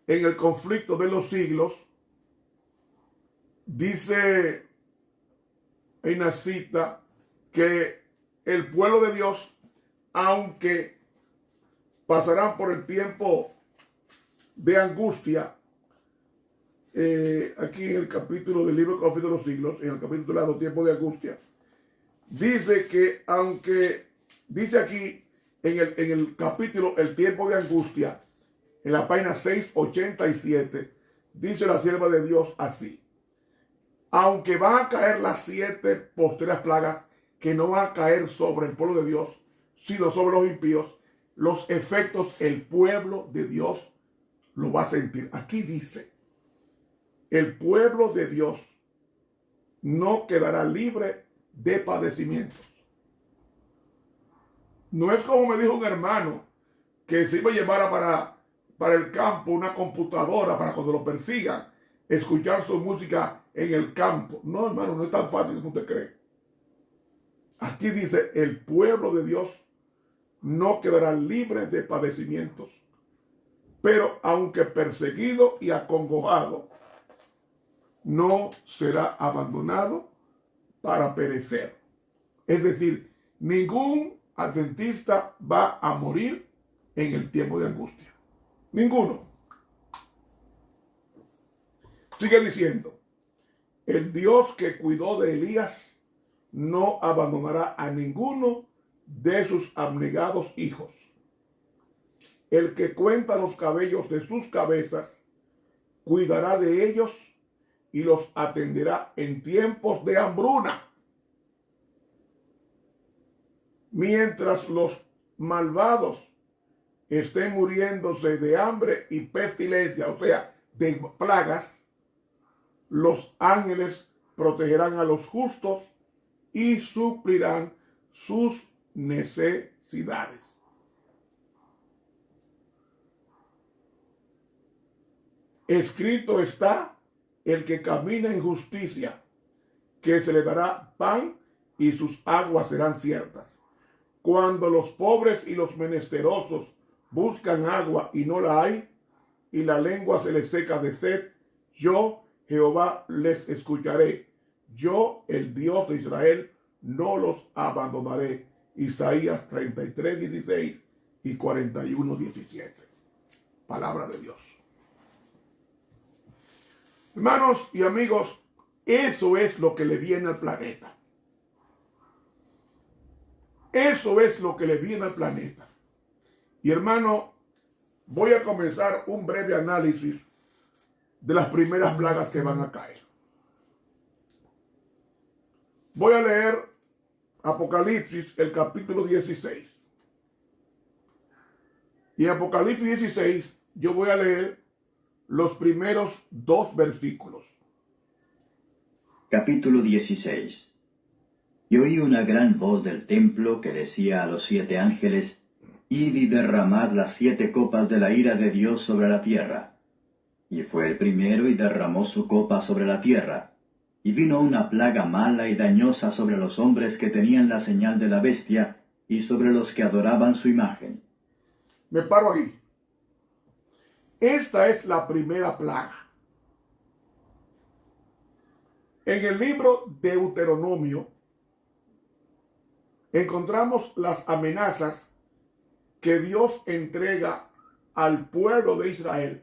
en el conflicto de los siglos, dice en una cita que el pueblo de Dios, aunque pasarán por el tiempo de angustia, aquí en el capítulo del libro Conflicto de los Siglos, en el capítulo titulado Tiempo de Angustia, dice que aunque, dice aquí en el capítulo El Tiempo de Angustia, en la página 687, dice la sierva de Dios así: aunque van a caer las 7 postreras plagas, que no van a caer sobre el pueblo de Dios, sino sobre los impíos, los efectos el pueblo de Dios lo va a sentir. Aquí dice, el pueblo de Dios no quedará libre de padecimientos. No es como me dijo un hermano que se iba a llevar para el campo una computadora para cuando lo persigan, escuchar su música en el campo. No, hermano, no es tan fácil como usted cree. Aquí dice, el pueblo de Dios no quedará libre de padecimientos, pero aunque perseguido y acongojado, no será abandonado para perecer. Es decir, ningún adventista va a morir en el tiempo de angustia. Ninguno. Sigue diciendo, el Dios que cuidó de Elías no abandonará a ninguno de sus abnegados hijos. El que cuenta los cabellos de sus cabezas, cuidará de ellos y los atenderá en tiempos de hambruna. Mientras los malvados estén muriéndose de hambre y pestilencia, o sea, de plagas, los ángeles protegerán a los justos y suplirán sus necesidades. Escrito está: el que camina en justicia, que se le dará pan y sus aguas serán ciertas. Cuando los pobres y los menesterosos buscan agua y no la hay, y la lengua se les seca de sed, yo, Jehová, les escucharé. Yo, el Dios de Israel, no los abandonaré. Isaías 33, 16 y 41, 17. Palabra de Dios. Hermanos y amigos, eso es lo que le viene al planeta. Eso es lo que le viene al planeta. Y hermano, voy a comenzar un breve análisis de las primeras plagas que van a caer. Voy a leer Apocalipsis, el capítulo 16. Y en Apocalipsis 16 yo voy a leer los primeros 2 versículos. Capítulo 16. Y oí una gran voz del templo que decía a los 7 ángeles: Id y derramad las 7 copas de la ira de Dios sobre la tierra. Y fue el primero y derramó su copa sobre la tierra. Y vino una plaga mala y dañosa sobre los hombres que tenían la señal de la bestia y sobre los que adoraban su imagen. Me paro ahí. Esta es la primera plaga. En el libro de Deuteronomio encontramos las amenazas que Dios entrega al pueblo de Israel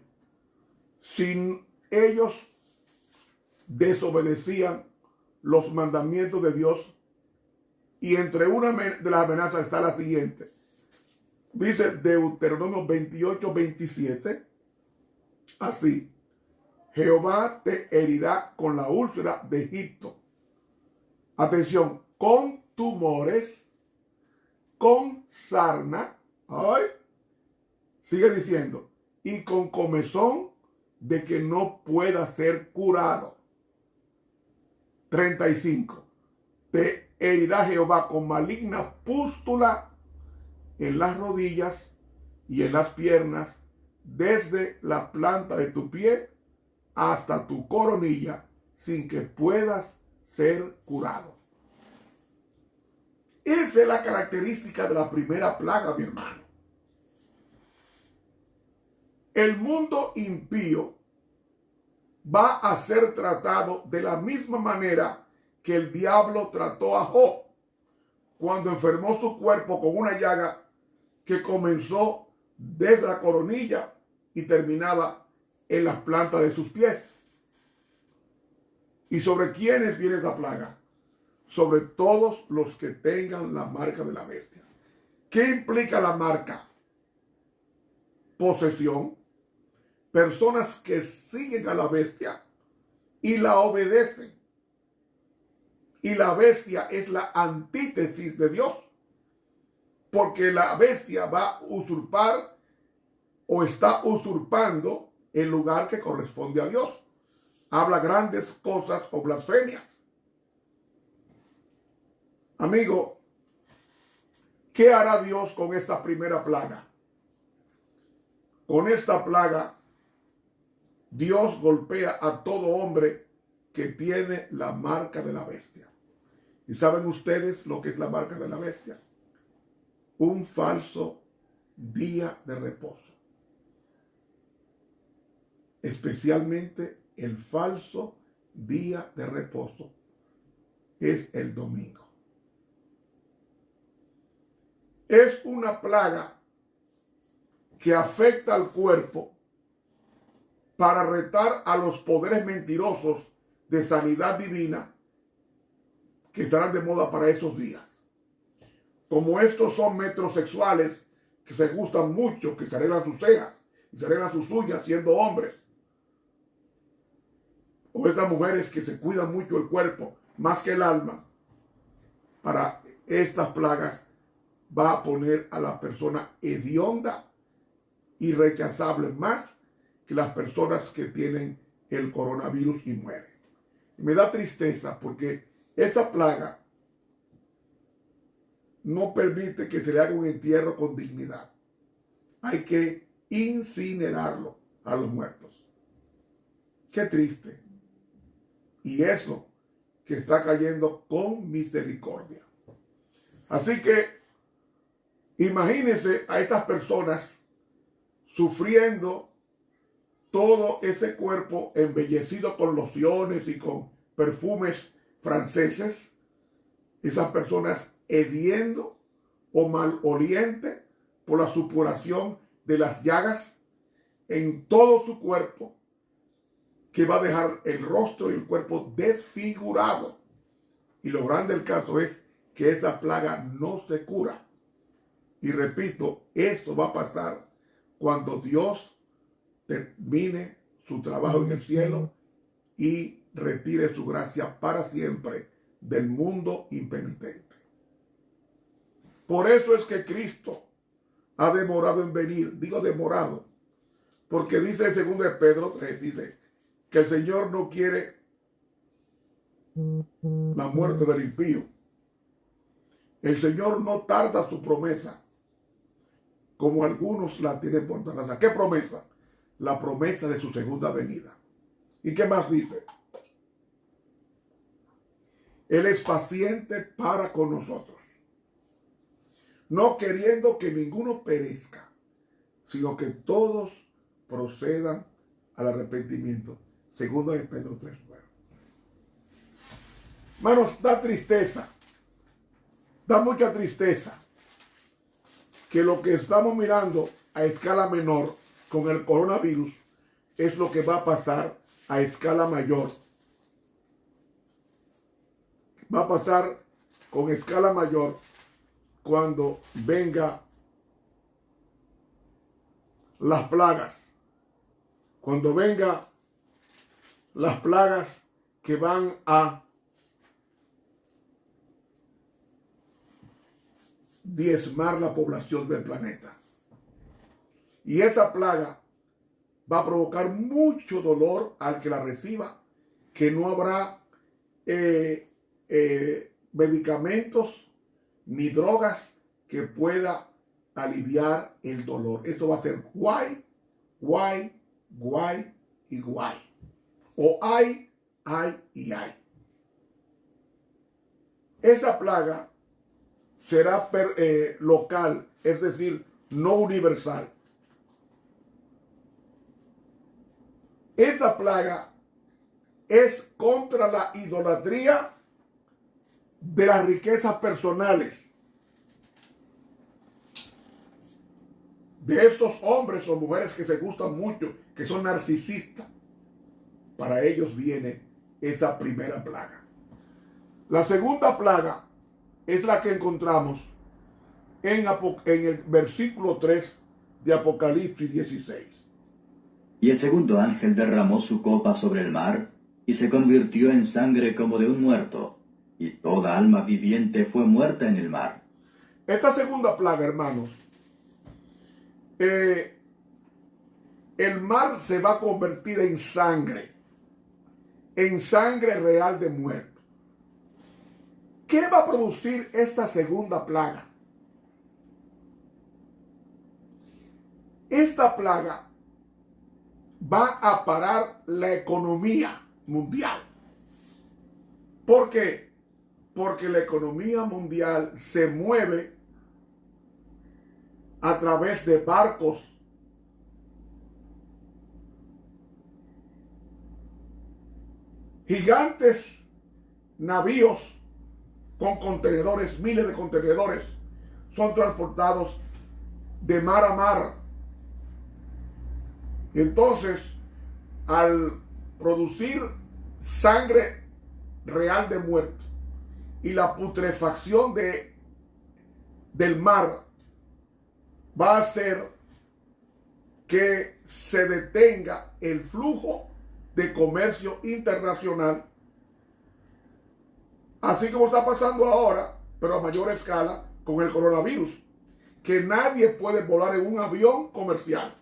si ellos desobedecían los mandamientos de Dios. Y entre una de las amenazas está la siguiente. Dice Deuteronomio 28, 27. Así: Jehová te herirá con la úlcera de Egipto. Atención, con tumores, con sarna. Ay, sigue diciendo, y con comezón de que no pueda ser curado. 35. Te herirá Jehová con maligna pústula en las rodillas y en las piernas, desde la planta de tu pie hasta tu coronilla, sin que puedas ser curado. Esa es la característica de la primera plaga, mi hermano. El mundo impío va a ser tratado de la misma manera que el diablo trató a Job cuando enfermó su cuerpo con una llaga que comenzó desde la coronilla y terminaba en las plantas de sus pies. ¿Y sobre quiénes viene esa plaga? Sobre todos los que tengan la marca de la bestia. ¿Qué implica la marca? Posesión. Personas que siguen a la bestia y la obedecen. Y la bestia es la antítesis de Dios. Porque la bestia va a usurpar o está usurpando el lugar que corresponde a Dios. Habla grandes cosas o blasfemias. Amigo, ¿qué hará Dios con esta primera plaga? Con esta plaga, Dios golpea a todo hombre que tiene la marca de la bestia. ¿Y saben ustedes lo que es la marca de la bestia? Un falso día de reposo. Especialmente el falso día de reposo es el domingo. Es una plaga que afecta al cuerpo para retar a los poderes mentirosos de sanidad divina que estarán de moda para esos días. Como estos son metrosexuales que se gustan mucho, que se arreglan sus cejas y se arreglan sus uñas siendo hombres. O estas mujeres que se cuidan mucho el cuerpo más que el alma. Para estas plagas va a poner a la persona hedionda y rechazable más que las personas que tienen el coronavirus y mueren. Me da tristeza porque esa plaga no permite que se le haga un entierro con dignidad. Hay que incinerarlo a los muertos. Qué triste. Y eso que está cayendo con misericordia. Así que imagínense a estas personas sufriendo todo ese cuerpo embellecido con lociones y con perfumes franceses. Esas personas hediendo o maloliente por la supuración de las llagas en todo su cuerpo, que va a dejar el rostro y el cuerpo desfigurado. Y lo grande del caso es que esa plaga no se cura. Y repito, esto va a pasar cuando Dios termine su trabajo en el cielo y retire su gracia para siempre del mundo impenitente. Por eso es que Cristo ha demorado en venir. Digo demorado, porque dice el 2 de Pedro 3, dice que el Señor no quiere la muerte del impío. El Señor no tarda su promesa, como algunos la tienen por tardanza. ¿Qué promesa? La promesa de su segunda venida. ¿Y qué más dice? Él es paciente para con nosotros, no queriendo que ninguno perezca, sino que todos procedan al arrepentimiento. 2 de Pedro 3:9. Hermanos, da tristeza, da mucha tristeza que lo que estamos mirando a escala menor con el coronavirus es lo que va a pasar a escala mayor. Va a pasar con escala mayor cuando venga las plagas. Cuando venga las plagas que van a diezmar la población del planeta. Y esa plaga va a provocar mucho dolor al que la reciba, que no habrá medicamentos ni drogas que pueda aliviar el dolor. Esto va a ser guay y guay. O ay y ay. Esa plaga será local, es decir, no universal. Esa plaga es contra la idolatría de las riquezas personales de estos hombres o mujeres que se gustan mucho, que son narcisistas. Para ellos viene esa primera plaga. La segunda plaga es la que encontramos en el versículo 3 de Apocalipsis 16. Y el segundo ángel derramó su copa sobre el mar, y se convirtió en sangre como de un muerto, y toda alma viviente fue muerta en el mar. Esta segunda plaga, hermanos, el mar se va a convertir en sangre real de muerto. ¿Qué va a producir esta segunda plaga? Esta plaga va a parar la economía mundial. ¿Por qué? Porque la economía mundial se mueve a través de barcos gigantes, navíos con contenedores, miles de contenedores son transportados de mar a mar. Y entonces, al producir sangre real de muerto y la putrefacción del mar, va a hacer que se detenga el flujo de comercio internacional, así como está pasando ahora, pero a mayor escala con el coronavirus, que nadie puede volar en un avión comercial,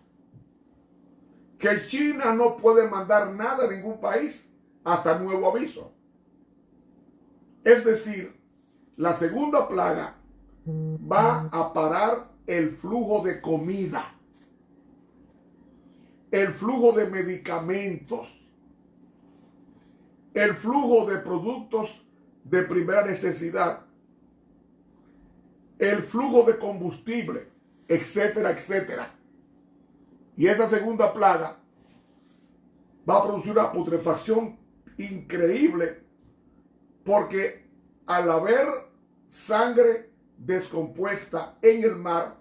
que China no puede mandar nada a ningún país hasta nuevo aviso. Es decir, la segunda plaga va a parar el flujo de comida, el flujo de medicamentos, el flujo de productos de primera necesidad, el flujo de combustible, etcétera, etcétera. Y esa segunda plaga va a producir una putrefacción increíble, porque al haber sangre descompuesta en el mar,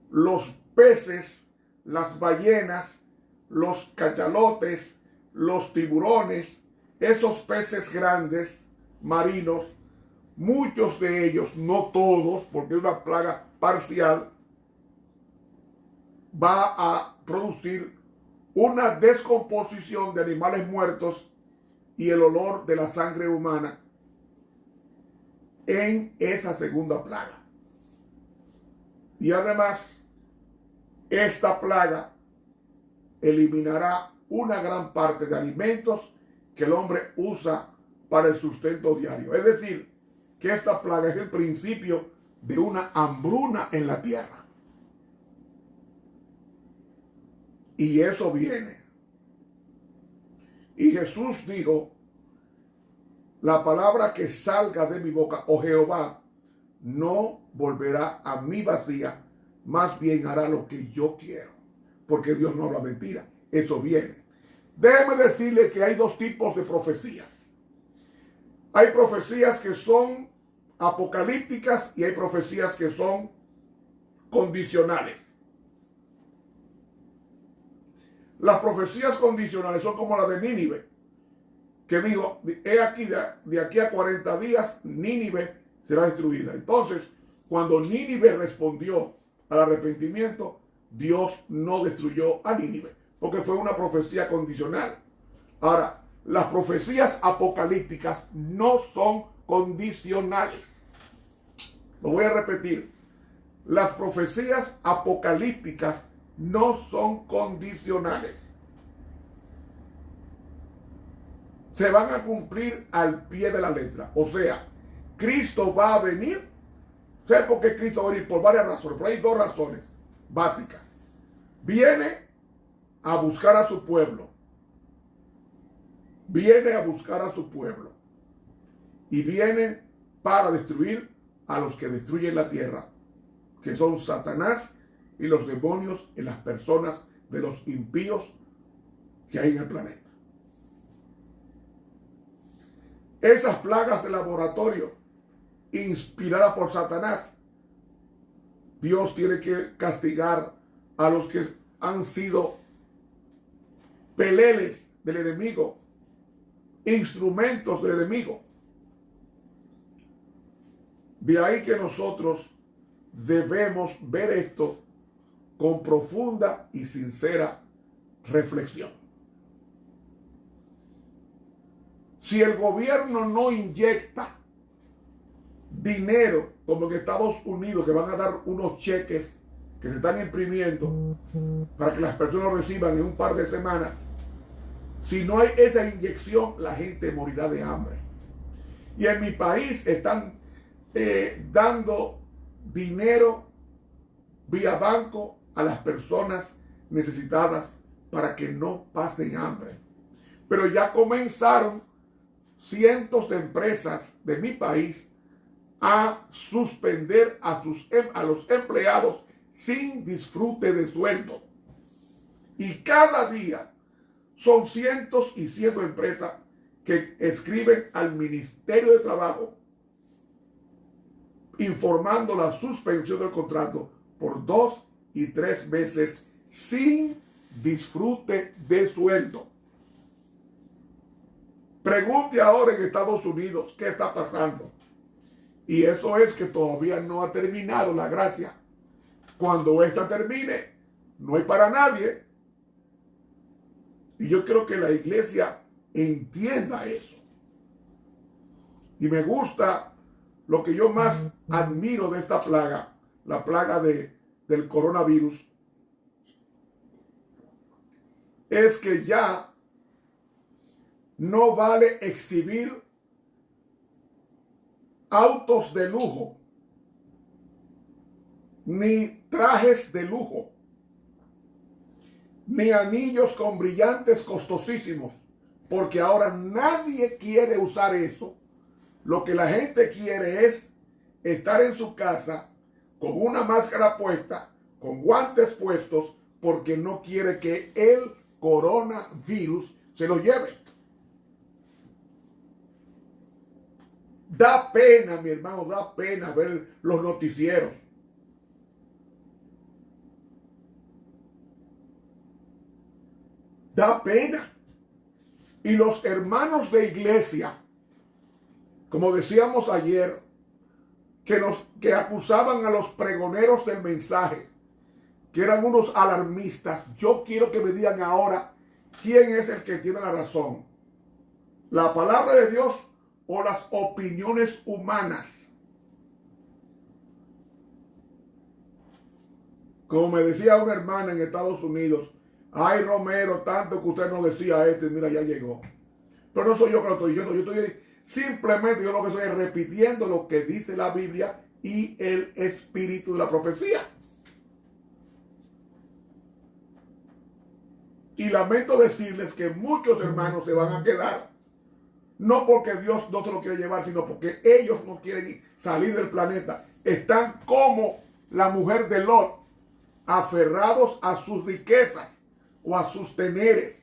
los peces, las ballenas, los cachalotes, los tiburones, esos peces grandes marinos, muchos de ellos, no todos, porque es una plaga parcial, va a producir una descomposición de animales muertos y el olor de la sangre humana en esa segunda plaga. Y además, esta plaga eliminará una gran parte de alimentos que el hombre usa para el sustento diario. Es decir, que esta plaga es el principio de una hambruna en la tierra. Y eso viene. Y Jesús dijo, la palabra que salga de mi boca, oh Jehová, no volverá a mí vacía, más bien hará lo que yo quiero. Porque Dios no habla mentira. Eso viene. Déjeme decirle que hay dos tipos de profecías. Hay profecías que son apocalípticas y hay profecías que son condicionales. Las profecías condicionales son como la de Nínive, que dijo, he aquí, de aquí a 40 días, Nínive será destruida. Entonces, cuando Nínive respondió al arrepentimiento, Dios no destruyó a Nínive, porque fue una profecía condicional. Ahora, las profecías apocalípticas no son condicionales. Lo voy a repetir. Las profecías apocalípticas no son condicionales. Se van a cumplir al pie de la letra. O sea, Cristo va a venir. ¿Sabe por qué Cristo va a venir? Por varias razones. Pero hay dos razones básicas. Viene a buscar a su pueblo. Viene a buscar a su pueblo. Y viene para destruir a los que destruyen la tierra, que son Satanás y los demonios en las personas de los impíos que hay en el planeta. Esas plagas de laboratorio inspiradas por Satanás, Dios tiene que castigar a los que han sido peleles del enemigo, instrumentos del enemigo. De ahí que nosotros debemos ver esto con profunda y sincera reflexión. Si el gobierno no inyecta dinero, como en Estados Unidos, que van a dar unos cheques que se están imprimiendo para que las personas lo reciban en un par de semanas, si no hay esa inyección, la gente morirá de hambre. Y en mi país están dando dinero vía banco a las personas necesitadas para que no pasen hambre. Pero ya comenzaron cientos de empresas de mi país a suspender a los empleados sin disfrute de sueldo. Y cada día son cientos y cientos de empresas que escriben al Ministerio de Trabajo informando la suspensión del contrato por 2 y 3 meses sin disfrute de sueldo. Pregunte ahora en Estados Unidos qué está pasando. Y eso es que todavía no ha terminado la gracia. Cuando esta termine, no hay para nadie. Y yo creo que la iglesia entienda eso. Y me gusta lo que yo más admiro de esta plaga, la plaga del coronavirus, es que ya no vale exhibir autos de lujo, ni trajes de lujo, ni anillos con brillantes costosísimos, porque ahora nadie quiere usar eso. Lo que la gente quiere es estar en su casa con una máscara puesta, con guantes puestos, porque no quiere que el coronavirus se lo lleve. Da pena, mi hermano, da pena ver los noticieros. Da pena. Y los hermanos de iglesia, como decíamos ayer, que acusaban a los pregoneros del mensaje, que eran unos alarmistas. Yo quiero que me digan ahora quién es el que tiene la razón, la palabra de Dios o las opiniones humanas. Como me decía una hermana en Estados Unidos, ay Romero, tanto que usted no decía esto y mira, ya llegó. Pero no soy yo que lo estoy diciendo, yo estoy simplemente, yo lo que estoy es repitiendo lo que dice la Biblia y el espíritu de la profecía. Y lamento decirles que muchos hermanos se van a quedar, no porque Dios no se lo quiere llevar, sino porque ellos no quieren salir del planeta. Están como la mujer de Lot, aferrados a sus riquezas o a sus teneres.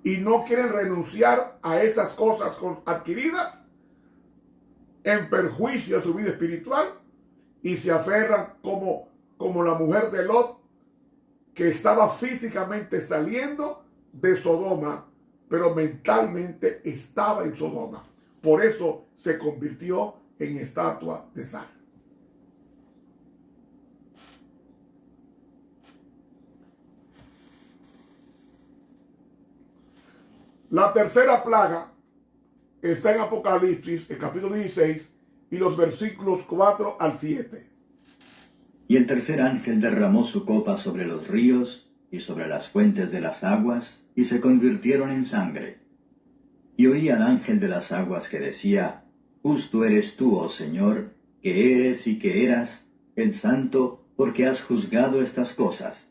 Y no quieren renunciar a esas cosas adquiridas en perjuicio de su vida espiritual. Y se aferran como la mujer de Lot, que estaba físicamente saliendo de Sodoma, pero mentalmente estaba en Sodoma. Por eso se convirtió en estatua de sal. La tercera plaga está en Apocalipsis, el capítulo 16, y los versículos 4 al 7. Y el tercer ángel derramó su copa sobre los ríos y sobre las fuentes de las aguas, y se convirtieron en sangre. Y oí al ángel de las aguas que decía, Justo eres tú, oh Señor, que eres y que eras, el Santo, porque has juzgado estas cosas.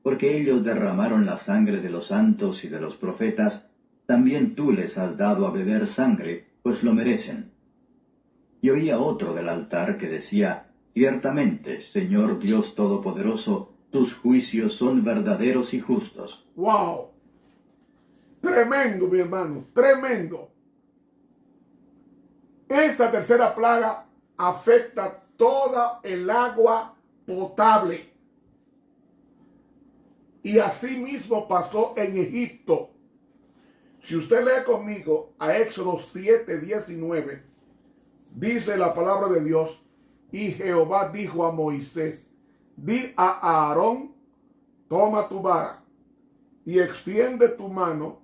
Porque ellos derramaron la sangre de los santos y de los profetas, también tú les has dado a beber sangre, pues lo merecen. Y oía otro del altar que decía, Ciertamente, Señor Dios Todopoderoso, tus juicios son verdaderos y justos. ¡Wow! Tremendo, mi hermano, tremendo. Esta tercera plaga afecta toda el agua potable. Y así mismo pasó en Egipto. Si usted lee conmigo a Éxodo 7:19, dice la palabra de Dios, y Jehová dijo a Moisés, di a Aarón, toma tu vara y extiende tu mano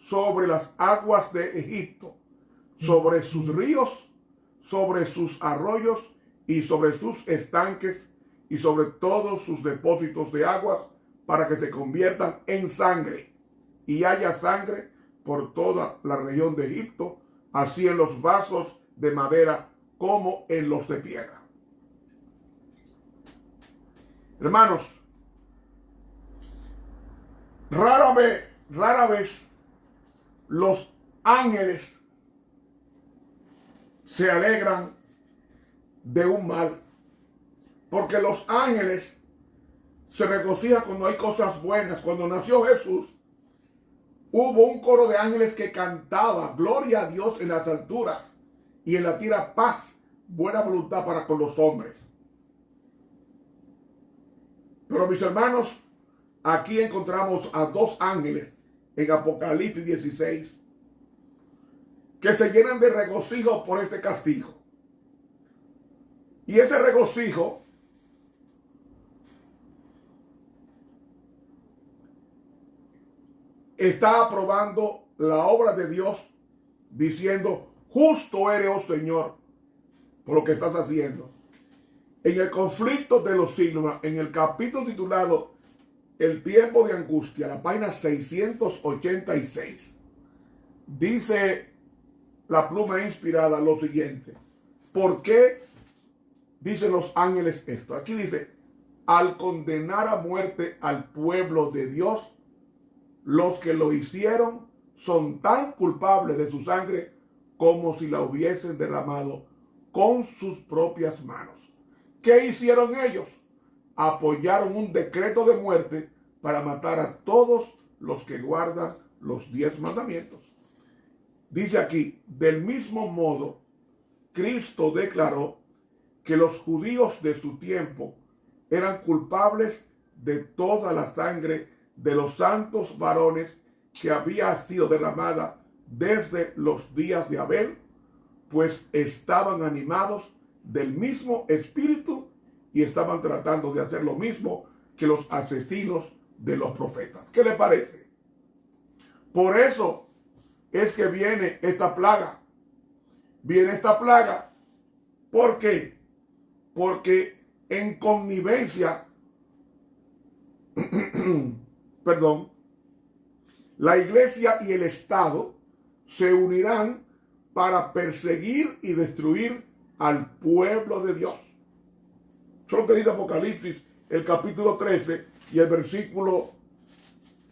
sobre las aguas de Egipto, sobre sus ríos, sobre sus arroyos y sobre sus estanques y sobre todos sus depósitos de aguas, para que se conviertan en sangre y haya sangre por toda la región de Egipto, así en los vasos de madera como en los de piedra. Hermanos, rara vez los ángeles se alegran de un mal, porque los ángeles se regocijan cuando hay cosas buenas. Cuando nació Jesús, hubo un coro de ángeles que cantaba gloria a Dios en las alturas y en la tierra paz, buena voluntad para con los hombres. Pero mis hermanos, aquí encontramos a dos ángeles en Apocalipsis 16 que se llenan de regocijo por este castigo. Y ese regocijo está aprobando la obra de Dios, diciendo, Justo eres, oh Señor, por lo que estás haciendo. En el conflicto de los siglos, en el capítulo titulado El tiempo de angustia, la página 686, dice la pluma inspirada lo siguiente. ¿Por qué dicen los ángeles esto? Aquí dice, al condenar a muerte al pueblo de Dios, los que lo hicieron son tan culpables de su sangre como si la hubiesen derramado con sus propias manos. ¿Qué hicieron ellos? Apoyaron un decreto de muerte para matar a todos los que guardan los 10 mandamientos. Dice aquí, del mismo modo, Cristo declaró que los judíos de su tiempo eran culpables de toda la sangre de los santos varones que había sido derramada desde los días de Abel, pues estaban animados del mismo espíritu y estaban tratando de hacer lo mismo que los asesinos de los profetas. ¿Qué le parece? Por eso es que viene esta plaga. Viene esta plaga. ¿Por qué? Porque en connivencia, perdón, la iglesia y el Estado se unirán para perseguir y destruir al pueblo de Dios. Eso es lo que dice Apocalipsis, el capítulo 13 y el versículo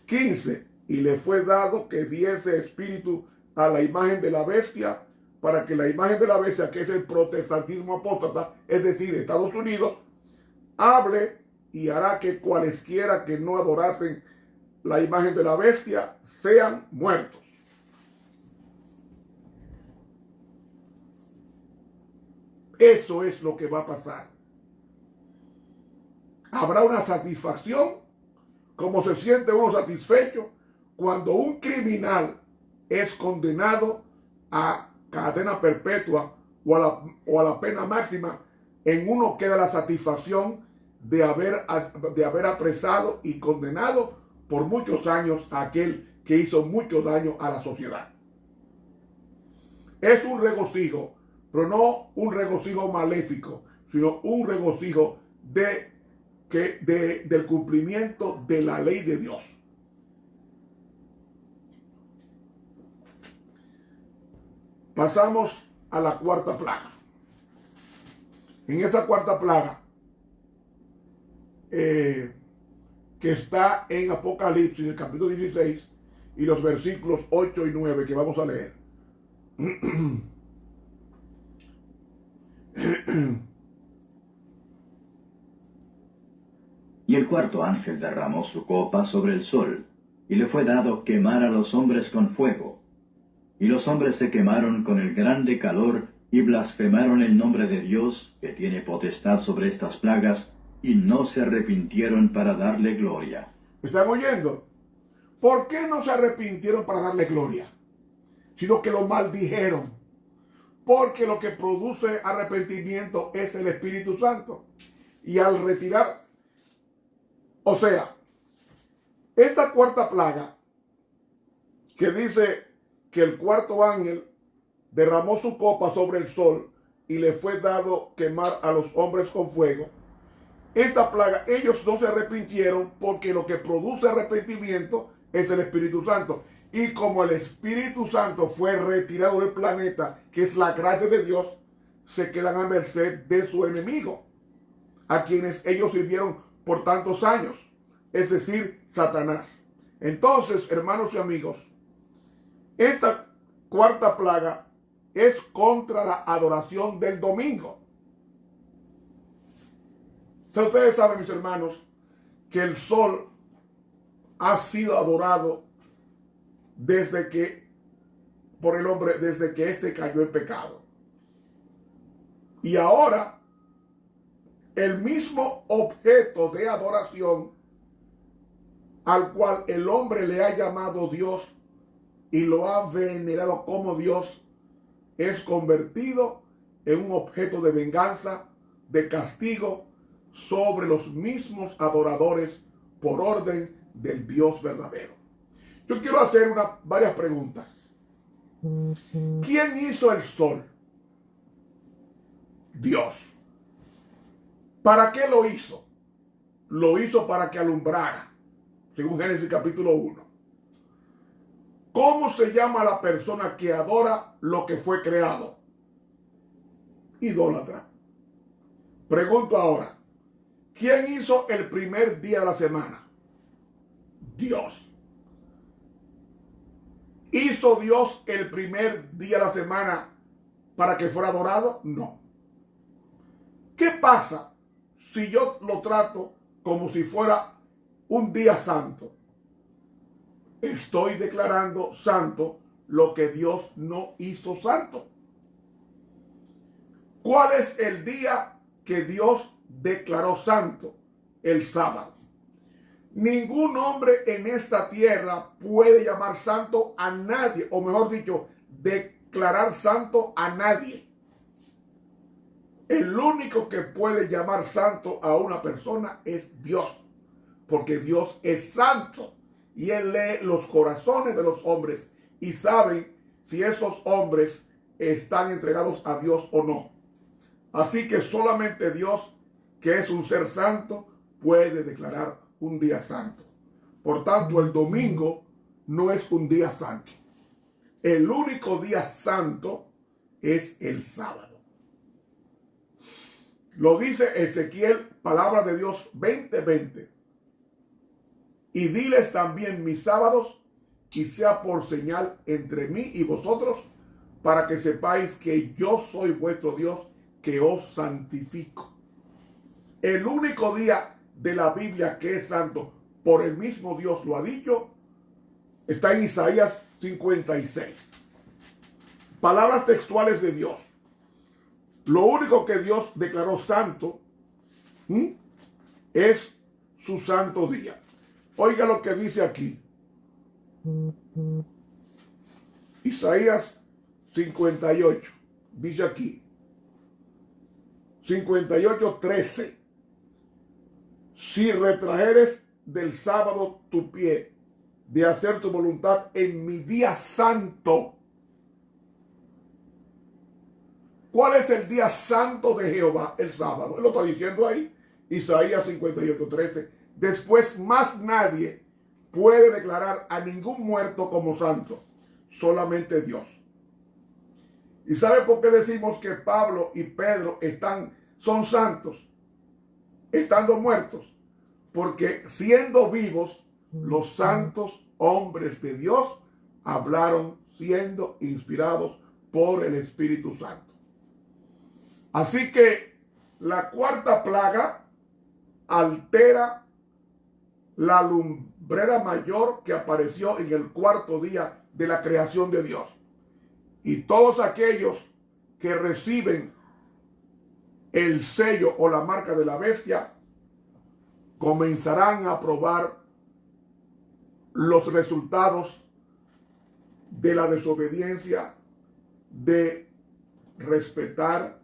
15. Y le fue dado que diese espíritu a la imagen de la bestia, para que la imagen de la bestia, que es el protestantismo apóstata, es decir, Estados Unidos, hable y hará que cualesquiera que no adorasen la imagen de la bestia sean muertos. Eso es lo que va a pasar. Habrá una satisfacción, como se siente uno satisfecho cuando un criminal es condenado a cadena perpetua o a la pena máxima. En uno queda la satisfacción de haber apresado y condenado por muchos años a aquel que hizo mucho daño a la sociedad. Es un regocijo, pero no un regocijo maléfico, sino un regocijo del cumplimiento de la ley de Dios. Pasamos a la cuarta plaga. En esa cuarta plaga, que está en Apocalipsis, el capítulo 16, y los versículos 8 y 9 que vamos a leer. Y el cuarto ángel derramó su copa sobre el sol, y le fue dado quemar a los hombres con fuego. Y los hombres se quemaron con el grande calor, y blasfemaron el nombre de Dios, que tiene potestad sobre estas plagas, y no se arrepintieron para darle gloria. ¿Están oyendo? ¿Por qué no se arrepintieron para darle gloria? Sino que lo maldijeron. Porque lo que produce arrepentimiento es el Espíritu Santo. Y al retirar, o sea, esta cuarta plaga, que dice que el cuarto ángel derramó su copa sobre el sol y le fue dado quemar a los hombres con fuego. Esta plaga, ellos no se arrepintieron porque lo que produce arrepentimiento es el Espíritu Santo. Y como el Espíritu Santo fue retirado del planeta, que es la gracia de Dios, se quedan a merced de su enemigo, a quienes ellos sirvieron por tantos años, es decir, Satanás. Entonces, hermanos y amigos, esta cuarta plaga es contra la adoración del domingo. Si ustedes saben, mis hermanos, que el sol ha sido adorado por el hombre desde que éste cayó en pecado. Y ahora, el mismo objeto de adoración al cual el hombre le ha llamado Dios y lo ha venerado como Dios, es convertido en un objeto de venganza, de castigo sobre los mismos adoradores por orden del Dios verdadero. Yo quiero hacer varias preguntas. ¿Quién hizo el sol? Dios. ¿Para qué lo hizo? Lo hizo para que alumbrara, según Génesis capítulo 1. ¿Cómo se llama la persona que adora lo que fue creado? Idólatra. Pregunto ahora, ¿quién hizo el primer día de la semana? Dios. ¿Hizo Dios el primer día de la semana para que fuera adorado? No. ¿Qué pasa si yo lo trato como si fuera un día santo? Estoy declarando santo lo que Dios no hizo santo. ¿Cuál es el día que Dios declaró santo? El sábado. Ningún hombre en esta tierra puede llamar santo a nadie, o mejor dicho, declarar santo a nadie. El único que puede llamar santo a una persona es Dios, porque Dios es santo y Él lee los corazones de los hombres y sabe si esos hombres están entregados a Dios o no. Así que solamente Dios, que es un ser santo, puede declarar un día santo. Por tanto, el domingo no es un día santo. El único día santo es el sábado. Lo dice Ezequiel, palabra de Dios 20:20. Y diles también mis sábados, y sea por señal entre mí y vosotros, para que sepáis que yo soy vuestro Dios, que os santifico. El único día de la Biblia que es santo, por el mismo Dios lo ha dicho, está en Isaías 56. Palabras textuales de Dios. Lo único que Dios declaró santo es su santo día. Oiga lo que dice aquí. Isaías 58. Dice aquí. 58:13. Si retrajeres del sábado tu pie de hacer tu voluntad en mi día santo. ¿Cuál es el día santo de Jehová? El sábado. Él lo está diciendo ahí. Isaías 58:13. Después más nadie puede declarar a ningún muerto como santo. Solamente Dios. ¿Y sabe por qué decimos que Pablo y Pedro son santos estando muertos? Porque siendo vivos, los santos hombres de Dios hablaron siendo inspirados por el Espíritu Santo. Así que la cuarta plaga altera la lumbrera mayor que apareció en el cuarto día de la creación de Dios. Y todos aquellos que reciben el sello o la marca de la bestia comenzarán a probar los resultados de la desobediencia de respetar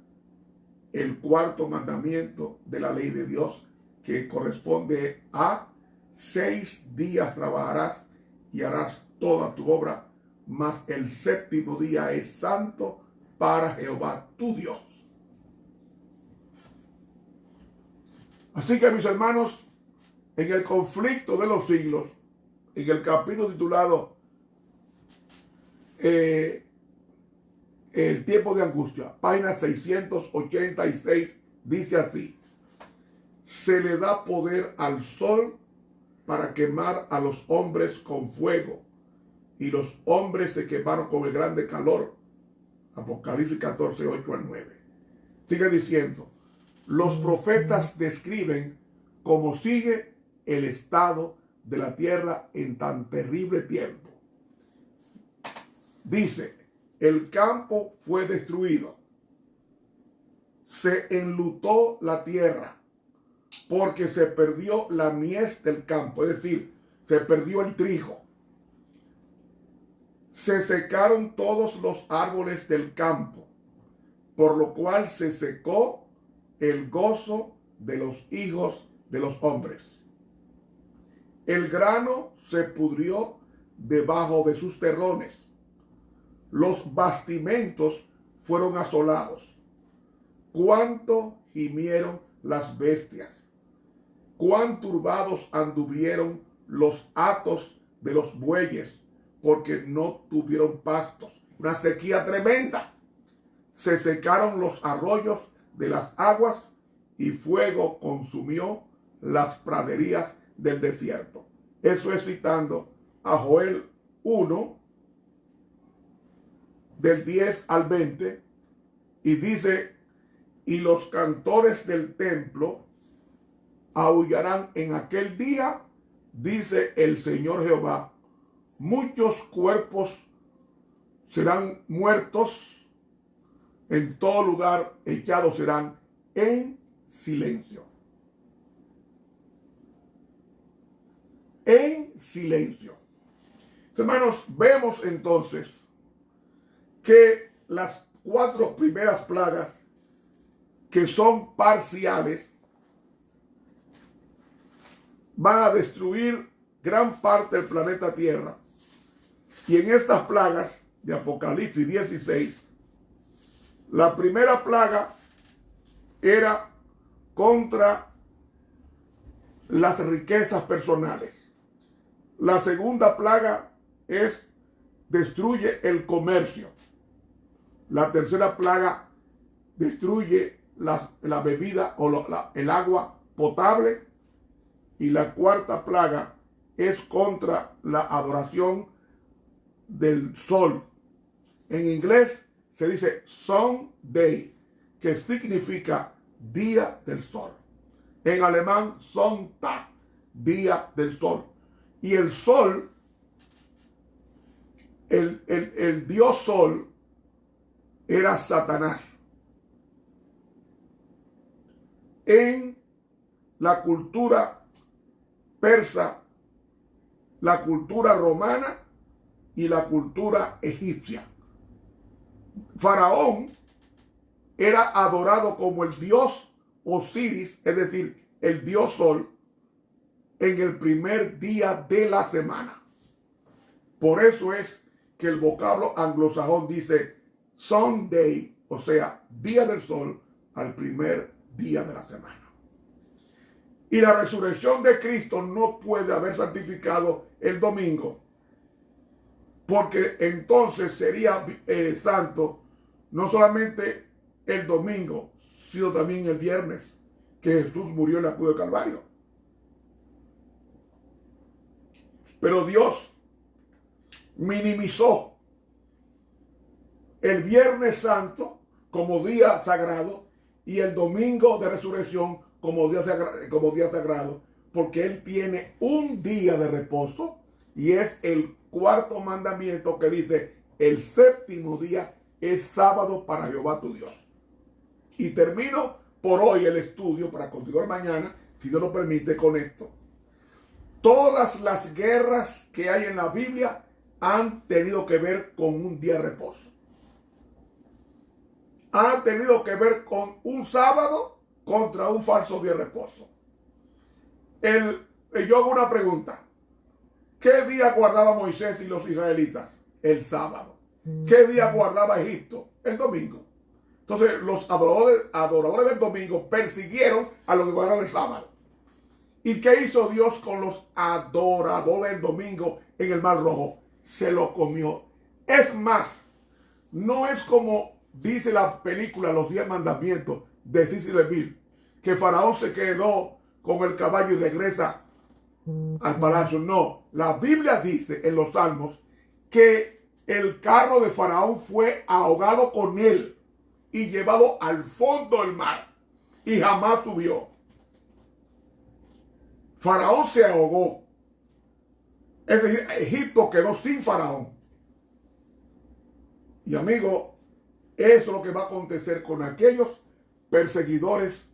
el cuarto mandamiento de la ley de Dios, que corresponde a 6 días trabajarás y harás toda tu obra, mas el séptimo día es santo para Jehová tu Dios. Así que, mis hermanos, en el conflicto de los siglos, en el capítulo titulado El tiempo de angustia, página 686, dice así: se le da poder al sol para quemar a los hombres con fuego, y los hombres se quemaron con el grande calor. Apocalipsis 14, 8 al 9. Sigue diciendo: los profetas describen cómo sigue el estado de la tierra en tan terrible tiempo. Dice: el campo fue destruido, se enlutó la tierra, porque se perdió la mies del campo, es decir, se perdió el trigo. Se secaron todos los árboles del campo, por lo cual se secó el gozo de los hijos de los hombres. El grano se pudrió debajo de sus terrones. los bastimentos fueron asolados. Cuánto gimieron las bestias, cuán turbados anduvieron los hatos de los bueyes, porque no tuvieron pastos. Una sequía tremenda. Se secaron los arroyos de las aguas y fuego consumió las praderías del desierto. Eso es citando a Joel 1, del 10 al 20, y dice: y los cantores del templo aullarán en aquel día, dice el Señor Jehová, muchos cuerpos serán muertos, en todo lugar echados serán en silencio. En silencio. Hermanos, vemos entonces que las 4 primeras plagas, que son parciales, van a destruir gran parte del planeta Tierra. Y en estas plagas de Apocalipsis 16, la primera plaga era contra las riquezas personales. La segunda plaga es destruye el comercio. La tercera plaga destruye la bebida o el agua potable. Y la cuarta plaga es contra la adoración del sol. En inglés se dice Sunday, que significa día del sol. En alemán, Sonntag, día del sol. Y el sol, el dios sol, era Satanás. En la cultura persa, la cultura romana y la cultura egipcia, Faraón era adorado como el dios Osiris, es decir, el dios sol, en el primer día de la semana. Por eso es que el vocablo anglosajón dice Sunday, o sea, día del sol, al primer día de la semana. Y la resurrección de Cristo no puede haber santificado el domingo, porque entonces sería santo no solamente el domingo, sino también el viernes, que Jesús murió en la cruz del Calvario. Pero Dios minimizó el Viernes Santo como día sagrado y el domingo de resurrección como día sagrado, porque Él tiene un día de reposo y es el 4º mandamiento que dice: el séptimo día es sábado para Jehová tu Dios. Y termino por hoy el estudio para continuar mañana, si Dios lo permite, con esto. Todas las guerras que hay en la Biblia han tenido que ver con un día de reposo. Han tenido que ver con un sábado contra un falso día de reposo. Yo hago una pregunta. ¿Qué día guardaba Moisés y los israelitas? El sábado. ¿Qué día guardaba Egipto? El domingo. Entonces los adoradores del domingo persiguieron a los que guardaron el sábado. ¿Y qué hizo Dios con los adoradores del domingo en el Mar Rojo? Se lo comió. Es más, no es como dice la película Los 10 Mandamientos de Cecil DeMille, que Faraón se quedó con el caballo y regresa al palacio. No, la Biblia dice en los Salmos que el carro de Faraón fue ahogado con él y llevado al fondo del mar y jamás subió. Faraón se ahogó. Es decir, Egipto quedó sin Faraón. Y amigo, eso es lo que va a acontecer con aquellos perseguidores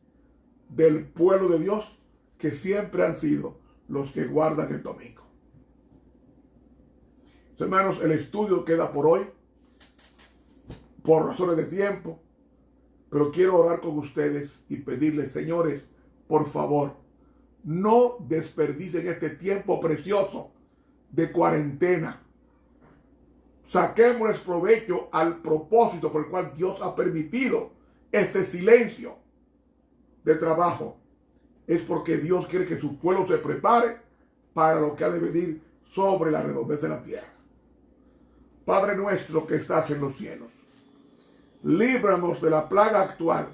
del pueblo de Dios que siempre han sido los que guardan el domingo. Hermanos, el estudio queda por hoy, por razones de tiempo, pero quiero orar con ustedes y pedirles: señores, por favor, no desperdicien este tiempo precioso de cuarentena. saquemos el provecho al propósito por el cual Dios ha permitido este silencio de trabajo. Es porque Dios quiere que su pueblo se prepare para lo que ha de venir sobre la redondez de la tierra. Padre nuestro que estás en los cielos, líbranos de la plaga actual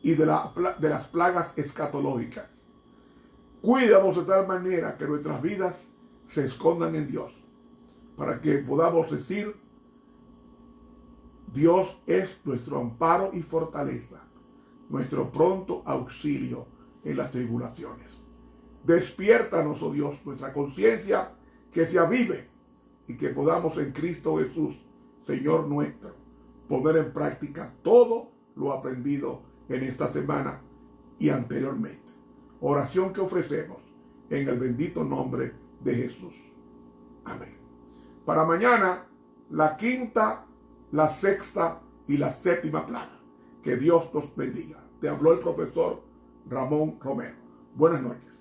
y de las plagas escatológicas. Cuídanos de tal manera que nuestras vidas se escondan en Dios, para que podamos decir: Dios es nuestro amparo y fortaleza, nuestro pronto auxilio en las tribulaciones. Despiértanos, oh Dios, nuestra conciencia, que se avive y que podamos en Cristo Jesús, Señor nuestro, poner en práctica todo lo aprendido en esta semana y anteriormente. Oración que ofrecemos en el bendito nombre de Jesús. Amén. Para mañana, la quinta, la sexta y la séptima plaga. Que Dios nos bendiga. Te habló el profesor Ramón Romero. Buenas noches.